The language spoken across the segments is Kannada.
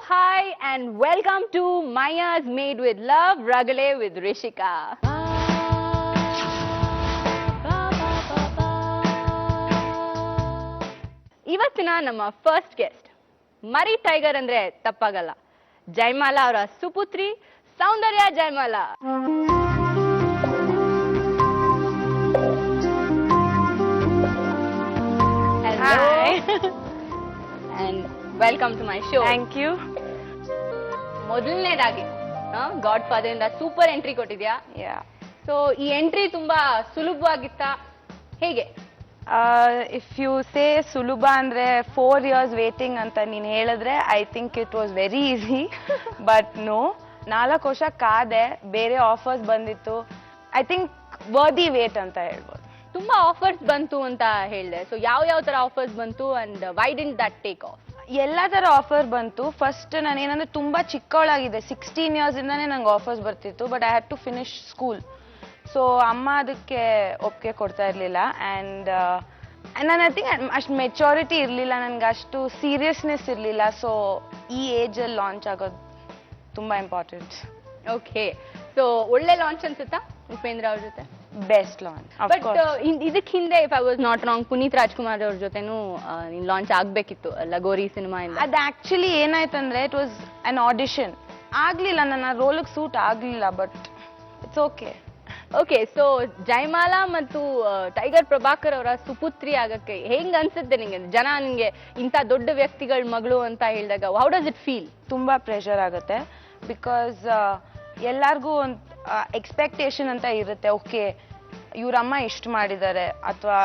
hi and welcome to Maya's Made with Love, Ragale with Rishika. ಇವತ್ತಿನ ನಮ್ಮ ಫಸ್ಟ್ ಗೆಸ್ಟ್ ಮರಿ ಟೈಗರ್ ಅಂದ್ರೆ ತಪ್ಪಾಗಲ್ಲ. ಜಯಮಾಲಾ ಅವರ ಸುಪುತ್ರಿ Soundarya Jayamala. And welcome to my show. Thank you. ಮೊದಲನೇದಾಗಿ ಗಾಡ್ ಫಾದರ್ ಇಂದ ಸೂಪರ್ ಎಂಟ್ರಿ ಕೊಟ್ಟಿದ್ಯಾ. ಸೊ ಈ ಎಂಟ್ರಿ ತುಂಬಾ ಸುಲಭವಾಗಿತ್ತಾ ಹೇಗೆ? If you say ಸುಲಭ ಅಂದ್ರೆ 4 years waiting ಅಂತ ನೀನ್ ಹೇಳಿದ್ರೆ I think it was very easy. But no, 4 ವರ್ಷ ಕಾದೆ, ಬೇರೆ ಆಫರ್ಸ್ ಬಂದಿತ್ತು. ಐ ಥಿಂಕ್ ವರ್ದಿ ವೇಟ್ ಅಂತ ಹೇಳ್ಬೋದು. ತುಂಬಾ ಆಫರ್ಸ್ ಬಂತು ಅಂತ ಹೇಳಿದೆ. ಸೊ ಯಾವ ತರ ಆಫರ್ಸ್ ಬಂತು and why didn't that take off? ಎಲ್ಲ ತರ ಆಫರ್ ಬಂತು. ಫಸ್ಟ್ ನಾನು ಏನಂದ್ರೆ ತುಂಬಾ ಚಿಕ್ಕವಳಾಗಿದೆ, 16 years ಇಂದಾನೆ ನಂಗೆ ಆಫರ್ಸ್ ಬರ್ತಿತ್ತು. But I had to finish school. So ಅಮ್ಮ ಅದಕ್ಕೆ ಒಪ್ಪಿಗೆ ಕೊಡ್ತಾ ಇರಲಿಲ್ಲ. ಆ್ಯಂಡ್ ನಾನು ಐ ಥಿಂಕ್ ಅಷ್ಟು ಮೆಚೋರಿಟಿ ಇರಲಿಲ್ಲ, ನನಗೆ ಅಷ್ಟು ಸೀರಿಯಸ್ನೆಸ್ ಇರಲಿಲ್ಲ. ಸೊ ಈ ಏಜಲ್ಲಿ ಲಾಂಚ್ ಆಗೋದು ತುಂಬ ಇಂಪಾರ್ಟೆಂಟ್. ಓಕೆ, ಸೊ ಒಳ್ಳೆ ಲಾಂಚ್ ಅನ್ಸುತ್ತಾ ಉಪೇಂದ್ರ ಅವ್ರ ಜೊತೆ? Best launch. ಬಟ್ ಇದಕ್ಕೆ ಹಿಂದೆ if I was not wrong Puneeth Rajkumar ಅವ್ರ ಜೊತೆನೂ ಲಾಂಚ್ ಆಗ್ಬೇಕಿತ್ತು ಲಗೋರಿ ಸಿನಿಮಾ ಇಂದ. ಅದು ಆಕ್ಚುಲಿ ಏನಾಯ್ತಂದ್ರೆ ಇಟ್ ವಾಸ್ ಅನ್ ಆಡಿಷನ್. ಆಗ್ಲಿಲ್ಲ, ನನ್ನ ರೋಲಿಗೆ ಸೂಟ್ ಆಗ್ಲಿಲ್ಲ. But it's okay. Okay, so Jayamala ಮತ್ತು ಟೈಗರ್ ಪ್ರಭಾಕರ್ ಅವರ ಸುಪುತ್ರಿ ಆಗಕ್ಕೆ ಹೆಂಗ್ ಅನ್ಸುತ್ತೆ ನಿಂಗೆ? ಜನ ನಿಂಗೆ ಇಂಥ ದೊಡ್ಡ ವ್ಯಕ್ತಿಗಳ ಮಗಳು ಅಂತ ಹೇಳಿದಾಗ ಹೌ ಡಸ್ ಇಟ್ ಫೀಲ್? ತುಂಬಾ ಪ್ರೆಷರ್ ಆಗುತ್ತೆ. ಬಿಕಾಸ್ ಎಲ್ಲಾರ್ಗೂ ಒಂದು ಎಕ್ಸ್ಪೆಕ್ಟೇಷನ್ ಅಂತ ಇರುತ್ತೆ. ಓಕೆ, ಇವ್ರಮ್ಮ ಇಷ್ಟು ಮಾಡಿದ್ದಾರೆ ಅಥವಾ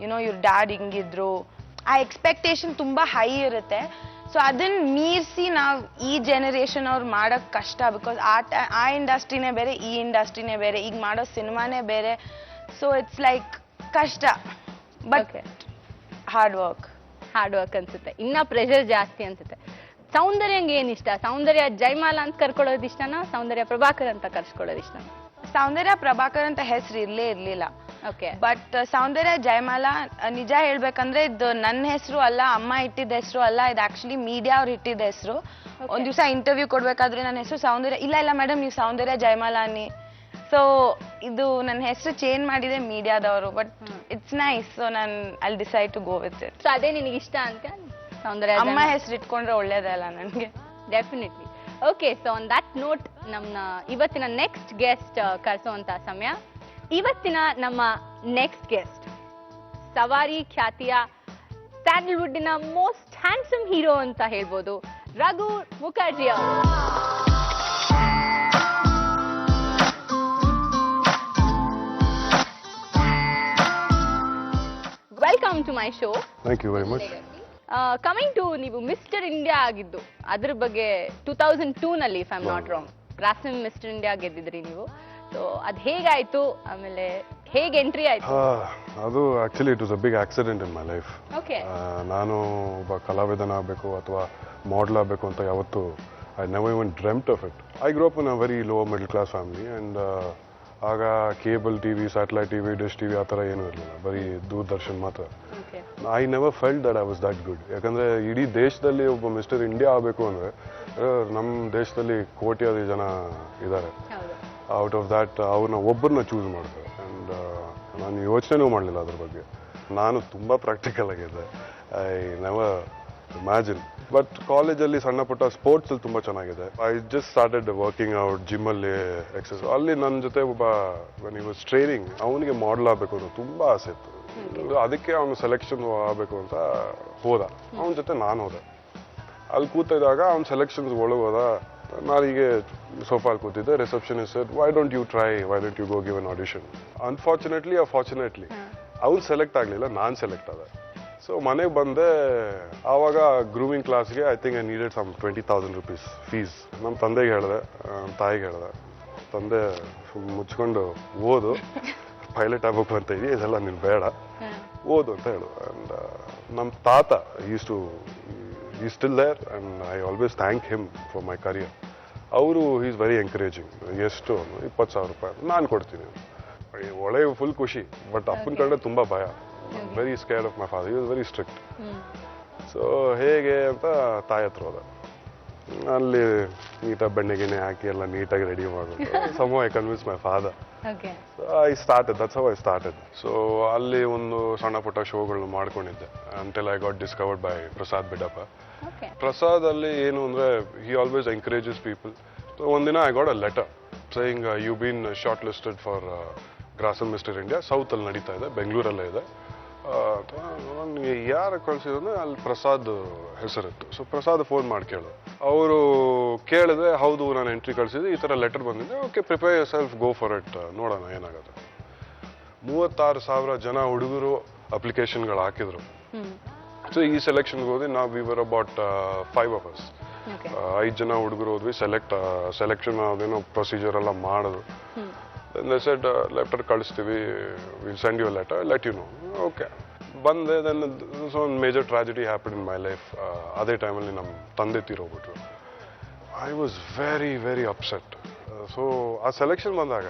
ಯುನೋ ಇವ್ರ ಡ್ಯಾಡ್ ಹಿಂಗಿದ್ರು. ಆ ಎಕ್ಸ್ಪೆಕ್ಟೇಷನ್ ತುಂಬಾ ಹೈ ಇರುತ್ತೆ. ಸೊ ಅದನ್ನ ಮೀರಿಸಿ ನಾವು ಈ ಜನರೇಷನ್ ಅವ್ರು ಮಾಡೋಕ್ ಕಷ್ಟ. ಬಿಕಾಸ್ ಆ ಇಂಡಸ್ಟ್ರಿನೇ ಬೇರೆ, ಈ ಇಂಡಸ್ಟ್ರಿನೇ ಬೇರೆ, ಈಗ ಮಾಡೋ ಸಿನಿಮಾನೇ ಬೇರೆ. ಸೊ ಇಟ್ಸ್ ಲೈಕ್ ಕಷ್ಟ. ಬಟ್ ಹಾರ್ಡ್ ವರ್ಕ್ ಅನ್ಸುತ್ತೆ. ಇನ್ನ ಪ್ರೆಷರ್ ಜಾಸ್ತಿ ಅನ್ಸುತ್ತೆ. ಸೌಂದರ್ಯಂಗೆ ಏನ್ ಇಷ್ಟ? ಸೌಂದರ್ಯ ಜಯಮಾಲಾ ಅಂತ ಕರ್ಕೊಳ್ಳೋದು ಇಷ್ಟನಾ, ಸೌಂದರ್ಯ ಪ್ರಭಾಕರ್ ಅಂತ ಕರ್ಸ್ಕೊಳ್ಳೋದು ಇಷ್ಟನಾ? ಸೌಂದರ್ಯ ಪ್ರಭಾಕರ್ ಅಂತ ಹೆಸರು ಇರ್ಲಿಲ್ಲ. ಓಕೆ, ಬಟ್ ಸೌಂದರ್ಯ ಜಯಮಾಲಾ ನಿಜ ಹೇಳ್ಬೇಕಂದ್ರೆ ಇದು ನನ್ನ ಹೆಸರು ಅಲ್ಲ, ಅಮ್ಮ ಇಟ್ಟಿದ್ದ ಹೆಸರು ಅಲ್ಲ. ಇದು ಆಕ್ಚುಲಿ ಮೀಡಿಯಾ ಅವ್ರು ಇಟ್ಟಿದ್ದ ಹೆಸರು. ಒಂದ್ ದಿವಸ ಇಂಟರ್ವ್ಯೂ ಕೊಡ್ಬೇಕಾದ್ರೆ ನನ್ನ ಹೆಸರು ಸೌಂದರ್ಯ, ಇಲ್ಲ ಮೇಡಮ್ ನೀವು ಸೌಂದರ್ಯ ಜಯಮಾಲಾ ಅನ್ನಿ. ಸೊ ಇದು ನನ್ನ ಹೆಸರು ಚೇಂಜ್ ಮಾಡಿದೆ ಮೀಡಿಯಾದವರು. But it's nice. ಸೊ ನಾನು I decide to go with it. So ಅದೇ ನಿನಗೆ ಇಷ್ಟ ಅಂತ ಸೌಂದರ್ಯ ಅಮ್ಮ ಹೆಸರು ಇಟ್ಕೊಂಡ್ರೆ ಒಳ್ಳೇದಲ್ಲ ನನಗೆ. Definitely. Okay, so on that note ನಮ್ಮ ಇವತ್ತಿನ ನೆಕ್ಸ್ಟ್ ಗೆಸ್ಟ್ ಕರೆಸುವಂತ ಸಮಯ. ಇವತ್ತಿನ ನಮ್ಮ ನೆಕ್ಸ್ಟ್ ಗೆಸ್ಟ್ ಸವಾರಿ ಖ್ಯಾತಿಯ ಸ್ಯಾಂಡಲ್ವುಡ್ನ ಮೋಸ್ಟ್ ಹ್ಯಾಂಡ್ಸಮ್ ಹೀರೋ ಅಂತ ಹೇಳ್ಬೋದು, ರಘು ಮುಖರ್ಜಿ ಅವರು. Welcome to my show. Thank you very much. Coming to, ನೀವು ಮಿಸ್ಟರ್ ಇಂಡಿಯಾ ಆಗಿದ್ದು ಅದ್ರ ಬಗ್ಗೆ 2002 ನಲ್ಲಿ if I am not wrong Grasim mister India ಗೆದ್ದಿದ್ರಿ ನೀವು. ಸೊ ಅದ್ ಹೇಗಾಯ್ತು, ಆಮೇಲೆ ಹೇಗೆ ಎಂಟ್ರಿ ಆಯ್ತು? ಅದು actually it was a big accident in my life. Okay, ನಾನು ಒಬ್ಬ ಕಲಾವಿದನ ಆಗಬೇಕು ಅಥವಾ ಮಾಡಲ್ ಆಗಬೇಕು ಅಂತ ಯಾವತ್ತು I never even dreamt of it. I grow up in a very low middle class family. And ಆಗ cable TV, satellite TV, dish TV ಆ ಥರ ಏನೂ ಇರಲಿಲ್ಲ, ಬರೀ ದೂರದರ್ಶನ್ ಮಾತ್ರ. I never felt that I was that good. ಯಾಕಂದರೆ ಇಡೀ ದೇಶದಲ್ಲಿ ಒಬ್ಬ ಮಿಸ್ಟರ್ ಇಂಡಿಯಾ ಆಗಬೇಕು ಅಂದರೆ ನಮ್ಮ ದೇಶದಲ್ಲಿ ಕೋಟ್ಯಾದಿ ಜನ ಇದ್ದಾರೆ. ಔಟ್ ಆಫ್ ದ್ಯಾಟ್ ಅವ್ರನ್ನ ಒಬ್ಬರನ್ನ ಚೂಸ್ ಮಾಡ್ತಾರೆ. ಆ್ಯಂಡ್ ನಾನು ಯೋಚನೆನೂ ಮಾಡಲಿಲ್ಲ ಅದ್ರ ಬಗ್ಗೆ. ನಾನು ತುಂಬ ಪ್ರಾಕ್ಟಿಕಲ್ ಆಗಿದ್ದೆ. I never imagine. ಬಟ್ ಕಾಲೇಜಲ್ಲಿ ಸಣ್ಣ ಪುಟ್ಟ ಸ್ಪೋರ್ಟ್ಸಲ್ಲಿ ತುಂಬ ಚೆನ್ನಾಗಿದೆ. I just started working out ಜಿಮ್ಮಲ್ಲಿ ಎಕ್ಸಸೈಸ್. ಅಲ್ಲಿ ನನ್ನ ಜೊತೆ ಒಬ್ಬ ವೆನ್ ಹಿ ವಾಸ್ ಟ್ರೈನಿಂಗ್, ಅವನಿಗೆ ಮಾಡಲ್ ಆಗಬೇಕು ಅಂತ ತುಂಬ ಆಸೆ ಇತ್ತು. ಅದಕ್ಕೆ ಅವನು ಸೆಲೆಕ್ಷನ್ ಆಗಬೇಕು ಅಂತ ಹೋದ. ಅವನ ಜೊತೆ ನಾನು ಹೋದೆ. ಅಲ್ಲಿ ಕೂತಿದ್ದಾಗ ಅವ್ನು ಸೆಲೆಕ್ಷನ್ಸ್ ಒಳಗೆ ಹೋದ. ನಾನು ಹೀಗೆ ಸೋಫಾಲ್ಲಿ ಕೂತಿದ್ದೆ. Receptionist said, why don't you try, why don't you go give an audition. Unfortunately fortunately ಅವ್ನು ಸೆಲೆಕ್ಟ್ ಆಗಲಿಲ್ಲ, ನಾನು ಸೆಲೆಕ್ಟ್ ಆದೆ. ಸೊ ಮನೆಗೆ ಬಂದೆ. ಆವಾಗ ಗ್ರೂಮಿಂಗ್ ಕ್ಲಾಸ್ಗೆ I think I needed some 20,000 rupees fees. ನಮ್ಮ ತಂದೆಗೆ ಹೇಳಿದೆ, ತಾಯಿಗೆ ಹೇಳಿದೆ. ತಂದೆ ಮುಚ್ಕೊಂಡು ಓದು, ಪೈಲಟ್ ಆಗಬೇಕು ಅಂತ ಇದೆಯಾ, ಇದೆಲ್ಲ ನೀನು ಬೇಡ, ಓದು ಅಂತ ಹೇಳು. ಆ್ಯಂಡ್ ನಮ್ಮ ತಾತ is still there and I always thank him for my career. ಅವರು ಈಸ್ ವೆರಿ ಎಂಕರೇಜಿಂಗ್. ಎಷ್ಟು 20,000 ರೂಪಾಯಿ ನಾನು ಕೊಡ್ತೀನಿ. ಒಳ್ಳೆ ಫುಲ್ ಖುಷಿ. ಬಟ್ ಅಪ್ಪನ ಕಂಡ್ರೆ ತುಂಬ ಭಯ. Very scared of my father. He was very strict. So ಹೇಗೆ ಅಂತ ತಾಯಿ ಹತ್ರ ಹೋದ. ಅಲ್ಲಿ ನೀಟಾಗಿ ಬೆಣ್ಣೆಗೆಣ್ಣೆ ಹಾಕಿ ಎಲ್ಲ ನೀಟಾಗಿ ರೆಡಿ ಮಾಡೋದು. Some I convince my father. Okay I started, that's how I started. So ಅಲ್ಲಿ ಒಂದು ಸಣ್ಣ ಪುಟ್ಟ ಶೋಗಳನ್ನ ಮಾಡ್ಕೊಂಡಿದ್ದೆ until I got discovered by Prasad ಬಿಡಪ್ಪ. ಓಕೆ ಪ್ರಸಾದ್ ಅಲ್ಲಿ ಏನು ಅಂದ್ರೆ he always encourages people. So ಒಂದಿನ I got a letter saying you been short listed for Grasim mister India, south ಅಲ್ಲಿ ನಡೀತಾ ಇದೆ, ಬೆಂಗಳೂರಲ್ಲೇ ಇದೆ. ನನಗೆ ಯಾರು ಕಳ್ಸಿದ್ರೆ ಅಲ್ಲಿ ಪ್ರಸಾದ್ ಹೆಸರಿತ್ತು. ಸೊ ಪ್ರಸಾದ್ ಫೋನ್ ಮಾಡಿ ಕೇಳು. ಅವರು ಕೇಳಿದ್ರೆ ಹೌದು ನಾನು ಎಂಟ್ರಿ ಕಳಿಸಿದೆ, ಈ ಥರ ಲೆಟರ್ ಬಂದಿದೆ, okay prepare your self, go for it, ನೋಡೋಣ ಏನಾಗುತ್ತೆ. 36,000 ಜನ ಹುಡುಗರು ಅಪ್ಲಿಕೇಶನ್ಗಳು ಹಾಕಿದ್ರು. ಸೊ ಈ ಸೆಲೆಕ್ಷನ್ಗೆ ಹೋದ್ವಿ ನಾವು. We were about 5 of us. 5 ಜನ ಹುಡುಗರು ಹೋದ್ವಿ. ಸೆಲೆಕ್ಷನ್ ಅದೇನೋ ಪ್ರೊಸೀಜರ್ ಎಲ್ಲ ಮಾಡಿದ್ರು. Then they said, ಲೆಟರ್ ಕಳಿಸ್ತೀವಿ, will send you letter, let you know. Okay ಬಂದೆ. ದೆನ್ ಒಂದು major tragedy happen in my life. ಅದೇ ಟೈಮಲ್ಲಿ ನಮ್ಮ ತಂದೆ ತೀರೋಗ್ಬಿಟ್ರು. I was very very upset. So ಆ ಸೆಲೆಕ್ಷನ್ ಬಂದಾಗ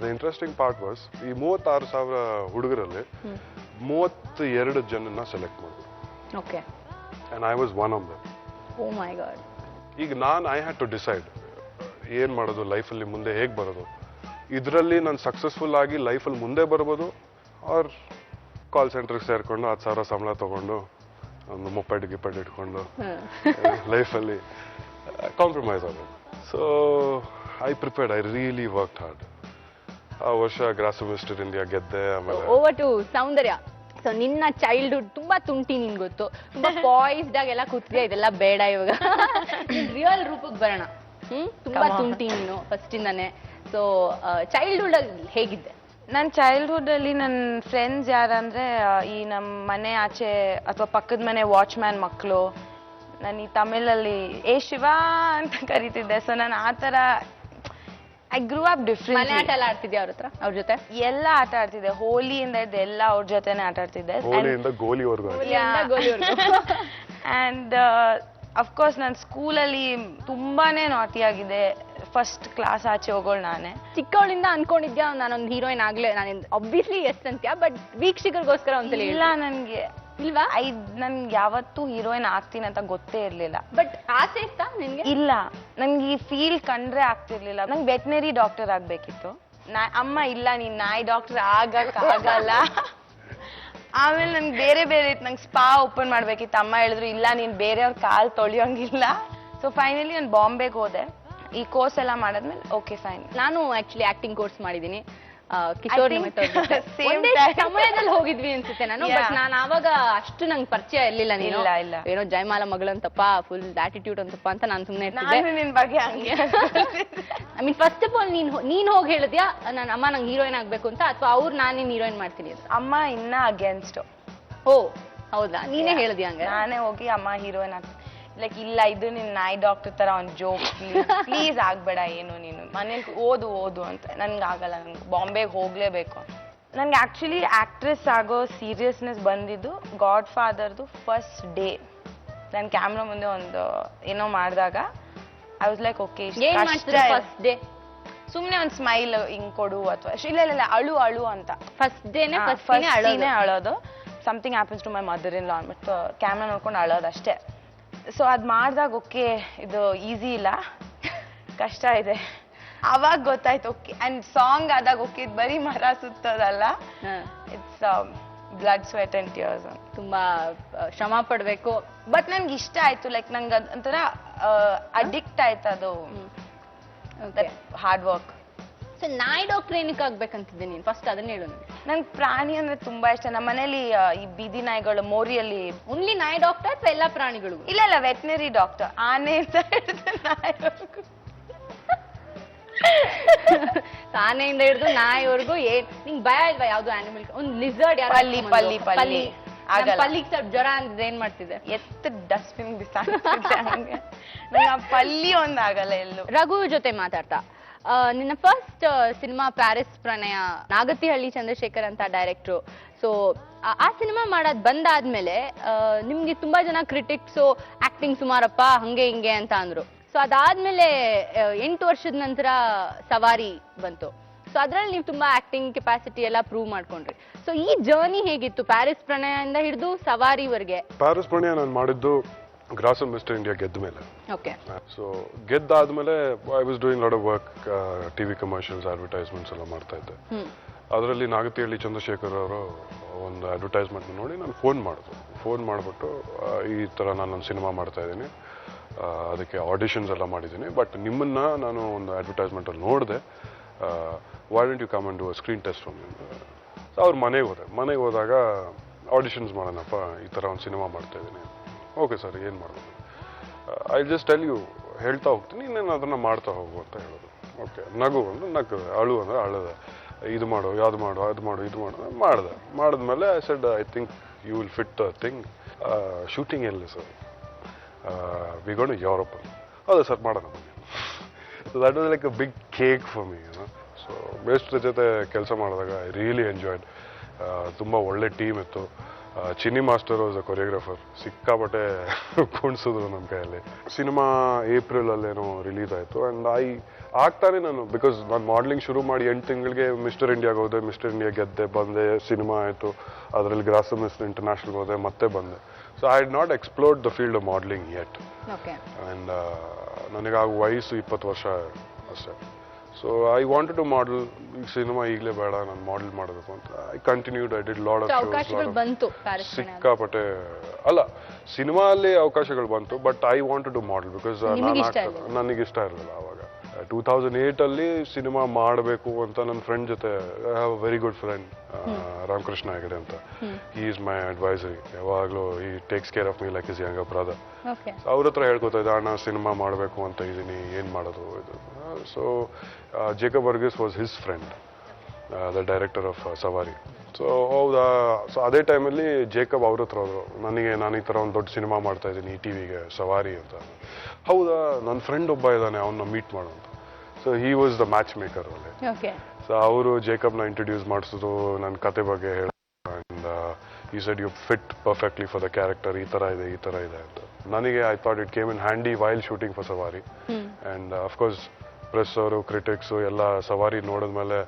ದ ಇಂಟ್ರೆಸ್ಟಿಂಗ್ ಪಾರ್ಟ್ ವಾಸ್, ಈ 36,000 ಹುಡುಗರಲ್ಲಿ 32 ಜನನ್ನ ಸೆಲೆಕ್ಟ್ ಮಾಡಿದ್ರು. Okay and I was one of them. Oh my god. ಈಗ ಐ ಹ್ಯಾಡ್ ಟು ಡಿಸೈಡ್ ಏನು ಮಾಡೋದು ಲೈಫಲ್ಲಿ, ಮುಂದೆ ಹೇಗೆ ಬರೋದು. ಇದರಲ್ಲಿ ನಾನು ಸಕ್ಸಸ್ಫುಲ್ ಆಗಿ ಲೈಫಲ್ಲಿ ಮುಂದೆ ಬರ್ಬೋದು, ಆರ್ ಕಾಲ್ ಸೆಂಟ್ರಿಗೆ ಸೇರಿಕೊಂಡು 10,000 ಸಂಬಳ ತೊಗೊಂಡು ಒಂದು ಮೊಪ್ಪೆಡ್ ಗಿಪ್ಪೆಡ್ ಇಟ್ಕೊಂಡು ಲೈಫಲ್ಲಿ ಕಾಂಪ್ರಮೈಸ್ ಆಗೋದು. So I prepared, I really worked hard. ಆ ವರ್ಷ ಗ್ರಾಸನ್ ಮಿಸ್ಟರ್ ಇಂಡಿಯಾ ಗೆದ್ದೆ. ಆಮೇಲೆ ಓವರ್ ಟು ಸೌಂದರ್ಯ. ಸೊ ನಿನ್ನ ಚೈಲ್ಡ್ಹುಡ್ ತುಂಬಾ ತುಂಟಿ, ನಿನ್ ಗೊತ್ತು, ತುಂಬಾ ಪಾಯ್ಸ್ಡ್ ಆಗೆಲ್ಲ ಕೂತಿದ್ಯಾ, ಇದೆಲ್ಲ ಬೇಡ ಇವಾಗ. ರಿಯಲ್ ರೂಪಕ್ಕೆ ಬರೋಣ. ತುಂಬಾ ತುಂಟಿ ನೀನು ಫಸ್ಟ್ ಇಂದಾನೆ. ಸೊ ಚೈಲ್ಡ್ಹುಡ್ ಅಲ್ಲಿ ಹೇಗಿದ್ದೆ? ನನ್ನ ಚೈಲ್ಡ್ಹುಡ್ ಅಲ್ಲಿ ನನ್ನ ಫ್ರೆಂಡ್ಸ್ ಯಾರಂದ್ರೆ ಈ ನಮ್ಮ ಮನೆ ಆಚೆ ಅಥವಾ ಪಕ್ಕದ ಮನೆ ವಾಚ್ಮ್ಯಾನ್ ಮಕ್ಕಳು. ನಾನು ಈ ತಮಿಳಲ್ಲಿ ಶಿವ ಅಂತ ಕರಿತಿದ್ದೆ. ಸೊ ನಾನು ಆ ಥರ ಐ ಗ್ರೂ ಅಪ್ ಡಿಫ್ರೆಂಟ್. ಮನೆ ಆಟ ಎಲ್ಲ ಆಡ್ತಿದ್ಯಾ ಅವ್ರ ಜೊತೆ? ಎಲ್ಲ ಆಟ ಆಡ್ತಿದ್ದೆ, ಹೋಲಿಯಿಂದ ಇದ್ದೆ ಎಲ್ಲ ಅವ್ರ ಜೊತೆನೆ ಆಟ ಆಡ್ತಿದ್ದೆ. ಹೋಲಿಯಿಂದ ಗೋಲಿವರೆಗೂ. ಆ್ಯಂಡ್ ಅಫ್ಕೋರ್ಸ್ ನಾನು ಸ್ಕೂಲಲ್ಲಿ ತುಂಬಾನೇ ನಾಟಿ ಆಗಿದೆ. ಫಸ್ಟ್ ಕ್ಲಾಸ್ ಆಚೆ ಹೋಗೋಳು ನಾನೇ. ಚಿಕ್ಕವಳಿಂದ ಅನ್ಕೊಂಡಿದ್ಯಾ ನಾನೊಂದು ಹೀರೋಯಿನ್ ಆಗ್ಲೇ? ನಾನು ಆಬ್ವಿಯಸ್ಲಿ ಎಸ್ ಅಂತ್ಯಾ, ಬಟ್ ವೀಕ್ಷಕರಿಗೋಸ್ಕರ ಒಂದ್ಸಲ ಇಲ್ಲ, ನನ್ಗೆ ಇಲ್ವಾ? ನನ್ಗೆ ಯಾವತ್ತೂ ಹೀರೋಯಿನ್ ಆಗ್ತೀನಿ ಅಂತ ಗೊತ್ತೇ ಇರ್ಲಿಲ್ಲ. ಬಟ್ ಆಸೆ ಇತ್ತಾ ನಿನ್ಗೆ? ಇಲ್ಲ, ನನ್ಗೆ ಈ ಫೀಲ್ ಕಂಡ್ರೆ ಆಗ್ತಿರ್ಲಿಲ್ಲ. ನಂಗೆ ವೆಟನರಿ ಡಾಕ್ಟರ್ ಆಗ್ಬೇಕಿತ್ತು. ಅಮ್ಮ ಇಲ್ಲ ನೀನ್ ನಾಯಿ ಡಾಕ್ಟರ್ ಆಗಲ್ಲ. ಆಮೇಲೆ ನನ್ಗೆ ಬೇರೆ ಇತ್ತು, ನಂಗೆ ಸ್ಪಾ ಓಪನ್ ಮಾಡ್ಬೇಕಿತ್ತು. ಅಮ್ಮ ಹೇಳಿದ್ರು ಇಲ್ಲ ನೀನ್ ಬೇರೆಯವ್ರ ಕಾಲ್ ತೊಳಿಯೋಂಗಿಲ್ಲ. ಸೊ ಫೈನಲಿ ನಾನು ಬಾಂಬೆಗೆ ಹೋದೆ. ಈ ಕೋರ್ಸ್ ಎಲ್ಲ ಮಾಡಾದ್ಮೇಲೆ ಓಕೆ ಫೈನ್. ನಾನು ಆಕ್ಚುಲಿ ಆಕ್ಟಿಂಗ್ ಕೋರ್ಸ್ ಮಾಡಿದೀನಿ. ಕಿಶೋರ್ ಸಮಯದಲ್ಲಿ ಹೋಗಿದ್ವಿ ಅನ್ಸುತ್ತೆ ನಾನು. ಬಟ್ ನಾನು ಆವಾಗ ಅಷ್ಟು ನಂಗೆ ಪರಿಚಯ ಇರ್ಲಿಲ್ಲ. ನೀನು ಏನೋ ಜಯಮಾಲ ಮಗಳಂತಪ್ಪ, ಫುಲ್ ಆಟಿಟ್ಯೂಡ್ ಅಂತಪ್ಪ ಅಂತ ನಾನು ಸುಮ್ಮನೆ ಇರ್ತಿದ್ದೆ. ನಿನ್ ಬಗ್ಗೆ I mean first of all ನೀನ್ ಹೋಗಿ ಹೇಳಿದ್ಯಾ ನಾನು ಅಮ್ಮ ನಂಗೆ ಹೀರೋಯಿನ್ ಆಗ್ಬೇಕು ಅಂತ, ಅಥವಾ ಅವ್ರು ನಾನು ಹೀರೋಯಿನ್ ಮಾಡ್ತೀನಿ ಅಂತ? ಅಮ್ಮ ಇನ್ನ ಅಗೇನ್ಸ್ಟ್. ಓ ಹೌದಾ, ನೀನೇ ಹೇಳಿದ್ಯಾ? ಹಂಗೆ ನಾನೇ ಹೋಗಿ ಅಮ್ಮ ಹೀರೋಯಿನ್ ಆಗ್ತೀನಿ. ಲೈಕ್ ಇಲ್ಲ, ಇದು ನಿನ್ ನಾಯಿ ಡಾಕ್ಟರ್ ತರ ಒಂದು ಜೋಕ್, ಪ್ಲೀಸ್ ಆಗ್ಬೇಡ, ಏನು ನೀನು ಮನೇಲಿ ಓದು ಅಂತ. ನನ್ಗೆ ಆಗಲ್ಲ, ನನ್ಗೆ ಬಾಂಬೆಗೆ ಹೋಗ್ಲೇಬೇಕು. ನನ್ಗೆ ಆಕ್ಚುಲಿ ಆಕ್ಟ್ರೆಸ್ ಆಗೋ ಸೀರಿಯಸ್ನೆಸ್ ಬಂದಿದ್ದು ಗಾಡ್ ಫಾದರ್ದು ಫಸ್ಟ್ ಡೇ. ನಾನು ಕ್ಯಾಮ್ರಾ ಮುಂದೆ ಒಂದು ಏನೋ ಮಾಡಿದಾಗ I was like okay, first day ಸುಮ್ನೆ ಒಂದು ಸ್ಮೈಲ್ ಹಿಂಗ್ ಕೊಡು, ಅಥವಾ ಇಲ್ಲ ಅಳು ಅಂತ. ಫಸ್ಟ್ ಡೇನೆ ಅಳೋದು. Something happens to my mother in law ಅಂದ್ಬಿಟ್ಟು ಕ್ಯಾಮ್ರಾ ನೋಡ್ಕೊಂಡು ಅಳೋದು ಅಷ್ಟೇ. ಸೊ ಅದ್ ಮಾಡಿದಾಗ ಓಕೆ ಇದು ಈಸಿ ಇಲ್ಲ, ಕಷ್ಟ ಇದೆ. ಅವಾಗ ಗೊತ್ತಾಯ್ತು ಓಕೆ. ಅಂಡ್ ಸಾಂಗ್ ಆದಾಗ ಓಕೆ ಇದು ಬರೀ ಮರ ಸುತ್ತೋದಲ್ಲ, it's blood sweat and tears. ತುಂಬಾ ಶ್ರಮ ಪಡ್ಬೇಕು. ಬಟ್ ನನ್ಗೆ ಇಷ್ಟ ಆಯ್ತು. ಲೈಕ್ ನಂಗೆ ಒಂಥರ ಅಡಿಕ್ಟ್ ಆಯ್ತು ಅದು, ಹಾರ್ಡ್ ವರ್ಕ್. ಸೊ ನಾಯಿ ಡಾಕ್ಟರ್ ಏನಕ್ಕೆ ಆಗ್ಬೇಕಂತಿದ್ದೆ ನೀನು? ಫಸ್ಟ್ ಅದನ್ನ ಹೇಳು ನನಗೆ. ನಂಗೆ ಪ್ರಾಣಿ ಅಂದ್ರೆ ತುಂಬಾ ಇಷ್ಟ. ನಮ್ಮ ಮನೇಲಿ ಈ ಬೀದಿ ನಾಯಿಗಳು, ಮೋರಿಯಲ್ಲಿ ಓನ್ಲಿ ನಾಯಿ ಡಾಕ್ಟರ್ ಅಥವಾ ಎಲ್ಲಾ ಪ್ರಾಣಿಗಳಿಗೂ? ಇಲ್ಲ ವೆಟನರಿ ಡಾಕ್ಟರ್. ಆನೆ ಆನೆಯಿಂದ ಹಿಡಿದು ನಾಯಿವರೆಗೂ. ನಿಂಗೆ ಭಯ ಇಲ್ವಾ ಯಾವ್ದು ಆನಿಮಲ್? ಒಂದು ಲಿಸರ್ಡ್, ಪಲ್ಲಿ ಪಲ್ಲಿಗೆ ಸ್ವಲ್ಪ ಜ್ವರ ಅಂದ್ರೆ ಏನ್ ಮಾಡ್ತಿದ್ದೆ? ಎತ್ತು ಡಸ್ಟ್ಬಿನ್ ಬಿಸಾಕ್ತಿದ್ದೆ. ನಂಗೆ ಆ ಪಲ್ಲಿ ಒಂದಾಗಲ್ಲ ಎಲ್ಲೂ. ರಘು ಜೊತೆ ಮಾತಾಡ್ತಾ, ನಿನ್ನ ಫಸ್ಟ್ ಸಿನಿಮಾ ಪ್ಯಾರಿಸ್ ಪ್ರಣಯ, ನಾಗತಿಹಳ್ಳಿ ಚಂದ್ರಶೇಖರ್ ಅಂತ ಡೈರೆಕ್ಟ್ರು. ಸೊ ಆ ಸಿನಿಮಾ ಮಾಡೋದ್ ಬಂದಾದ್ಮೇಲೆ ನಿಮ್ಗೆ ತುಂಬಾ ಜನ ಕ್ರಿಟಿಕ್ಸು ಆಕ್ಟಿಂಗ್ ಸುಮಾರಪ್ಪ ಹಂಗೆ ಹಿಂಗೆ ಅಂತ ಅಂದ್ರು. ಸೊ ಅದಾದ್ಮೇಲೆ 8 ವರ್ಷದ ನಂತರ ಸವಾರಿ ಬಂತು. ಸೊ ಅದ್ರಲ್ಲಿ ನೀವು ತುಂಬಾ ಆಕ್ಟಿಂಗ್ ಕೆಪಾಸಿಟಿ ಎಲ್ಲ ಪ್ರೂವ್ ಮಾಡ್ಕೊಂಡ್ರಿ. ಸೊ ಈ ಜರ್ನಿ ಹೇಗಿತ್ತು ಪ್ಯಾರಿಸ್ ಪ್ರಣಯದಿಂದ ಹಿಡಿದು ಸವಾರಿವರೆಗೆ? ಪ್ಯಾರಿಸ್ ಪ್ರಣಯ ನಾನು ಮಾಡಿದ್ದು ಗ್ರಾಸಮ್ ಮಿಸ್ಟರ್ ಇಂಡಿಯಾ ಗೆದ್ದ ಮೇಲೆ. ಓಕೆ. ಸೊ ಗೆದ್ದಾದ್ಮೇಲೆ I was doing lot of work, TV commercials, advertisements ಎಲ್ಲ ಮಾಡ್ತಾ ಇದ್ದೆ. ಅದರಲ್ಲಿ ನಾಗತಿಹಳ್ಳಿ ಚಂದ್ರಶೇಖರ್ ಅವರು ಒಂದು ಅಡ್ವರ್ಟೈಸ್ಮೆಂಟ್ ನೋಡಿ ನಾನು ಫೋನ್ ಮಾಡಿಬಿಟ್ಟು ಈ ಥರ ನಾನೊಂದು ಸಿನಿಮಾ ಮಾಡ್ತಾ ಇದ್ದೀನಿ, ಅದಕ್ಕೆ ಆಡಿಷನ್ಸ್ ಎಲ್ಲ ಮಾಡಿದ್ದೀನಿ, ಬಟ್ ನಿಮ್ಮನ್ನ ನಾನು ಒಂದು ಅಡ್ವರ್ಟೈಸ್ಮೆಂಟಲ್ಲಿ ನೋಡಿದೆ, why don't you come and do screen test for me ಅಂತ. ಅವ್ರ ಮನೆಗೆ ಹೋದಾಗ ಆಡಿಷನ್ಸ್ ಮಾಡೋಣಪ್ಪ, ಈ ಥರ ಒಂದು ಸಿನಿಮಾ ಮಾಡ್ತಾ ಇದ್ದೀನಿ. ಓಕೆ ಸರ್, ಏನು ಮಾಡೋದು, ಐ ಜಸ್ಟ್ ಟೆಲ್ ಯು, ಹೇಳ್ತಾ ಹೋಗ್ತೀನಿ, ನೀನು ಅದನ್ನು ಮಾಡ್ತಾ ಹೋಗು ಅಂತ ಹೇಳೋದು. ಓಕೆ, ನಗು ಅಂದ್ರೆ ನಗ್ಗದೆ, ಅಳು ಅಂದ್ರೆ ಅಳದೆ, ಇದು ಮಾಡು, ಯಾವುದು ಮಾಡು, ಅದು ಮಾಡು, ಇದು ಮಾಡು ಮಾಡಿದ್ಮೇಲೆ I said I think you will fit the thing. Shooting ಎಲ್ಲಿ sir, we gone to Europe. ಹೌದು ಸರ್, ಮಾಡೋಣ ಬನ್ನಿ. So that was like a big cake for me. So ಮೇಸ್ಟ್ರ ಜೊತೆ ಕೆಲಸ ಮಾಡಿದಾಗ ಐ ರಿಯಲಿ ಎಂಜಾಯ್ಡ್. ತುಂಬ ಒಳ್ಳೆ ಟೀಮ್ ಇತ್ತು. ಚಿನ್ನಿ ಮಾಸ್ಟರ್ ವಾಸ್ ಅ ಕೊರಿಯೋಗ್ರಾಫರ್, ಸಿಕ್ಕಾಪಟ್ಟೆ ಕುಣಿಸಿದ್ರು ನಮ್ಮ ಕೈಯಲ್ಲಿ. ಸಿನಿಮಾ ಏಪ್ರಿಲಲ್ಲೇನೋ ರಿಲೀಸ್ ಆಯಿತು ಆ್ಯಂಡ್ ಆಗ್ತಾನೆ ನಾನು, ಬಿಕಾಸ್ ನಾನು ಮಾಡ್ಲಿಂಗ್ ಶುರು ಮಾಡಿ 8 ತಿಂಗಳಿಗೆ ಮಿಸ್ಟರ್ ಇಂಡಿಯಾಗೆ ಹೋದೆ, ಮಿಸ್ಟರ್ ಇಂಡಿಯಾ ಗೆದ್ದೆ, ಬಂದೆ, ಸಿನಿಮಾ ಆಯಿತು, ಅದರಲ್ಲಿ ಗ್ರಾಸಮ್ ಮಿಸ್ಟರ್ ಇಂಟರ್ನ್ಯಾಷನಲ್ಗೆ ಹೋದೆ, ಮತ್ತೆ ಬಂದೆ. So I had not explored the field of modelling yet. And ನನಗೆ ಆಗ ವಯಸ್ಸು 20 ವರ್ಷ ಅಷ್ಟೇ. So I wanted to model. ಈಗ ಸಿನಿಮಾ ಈಗಲೇ ಬೇಡ, ನಾನು ಮಾಡಲ್ ಮಾಡಬೇಕು ಅಂತ I continued. I did lot of shows, ಸಿಕ್ಕಾಪಟ್ಟೆ. ಅಲ್ಲ, ಸಿನಿಮಾ ಅಲ್ಲಿ ಅವಕಾಶಗಳು ಬಂತು, but I wanted to model because ನನಗೆ ಇಷ್ಟ ಇರಲಿಲ್ಲ ಅವಾಗ. 2008 ಅಲ್ಲಿ ಸಿನಿಮಾ ಮಾಡಬೇಕು ಅಂತ ನನ್ನ ಫ್ರೆಂಡ್ ಜೊತೆ, I have a very good friend, Ramakrishna Hegde ಅಂತ. He is my advisory. ಯಾವಾಗಲೂ he takes care of me like is younger brother. ಅವ್ರ ಹತ್ರ ಹೇಳ್ಕೊತಾ ಇದ್ದೆ, ಅಣ್ಣ ಸಿನಿಮಾ ಮಾಡಬೇಕು ಅಂತ ಇದ್ದೀನಿ, ಏನು ಮಾಡೋದು ಇದು. So Jacob Varghese was his friend, the director of Savaari. So ಹೌದಾ, ಸೊ ಅದೇ ಟೈಮಲ್ಲಿ ಜೇಕಬ್ ಅವ್ರ ಹತ್ರ ಹೋದ್ರು, ನಾನು ಈ ಥರ ಒಂದು ದೊಡ್ಡ ಸಿನಿಮಾ ಮಾಡ್ತಾ ಇದ್ದೀನಿ ಈ ಟಿವಿಗೆ, ಸವಾರಿ ಅಂತ. ಹೌದಾ, ನನ್ನ ಫ್ರೆಂಡ್ ಒಬ್ಬ ಇದ್ದಾನೆ, ಅವನ್ನ ಮೀಟ್ ಮಾಡು ಅಂತ. So he was the match maker ಅಲ್ಲಿ. ಸೊ ಅವರು ಜೇಕಬ್ನ ಇಂಟ್ರೊಡ್ಯೂಸ್ ಮಾಡಿಸಿದ್ರು, ನನ್ನ ಕತೆ ಬಗ್ಗೆ ಹೇಳಿ, and he said you fit perfectly for the character, ಈ ಥರ ಇದೆ ಅಂತ. ನನಗೆ I thought it came in handy while shooting for Savaari. And of course press ಅವರು, ಕ್ರಿಟಿಕ್ಸು ಎಲ್ಲ ಸವಾರಿ ನೋಡಿದ್ಮೇಲೆ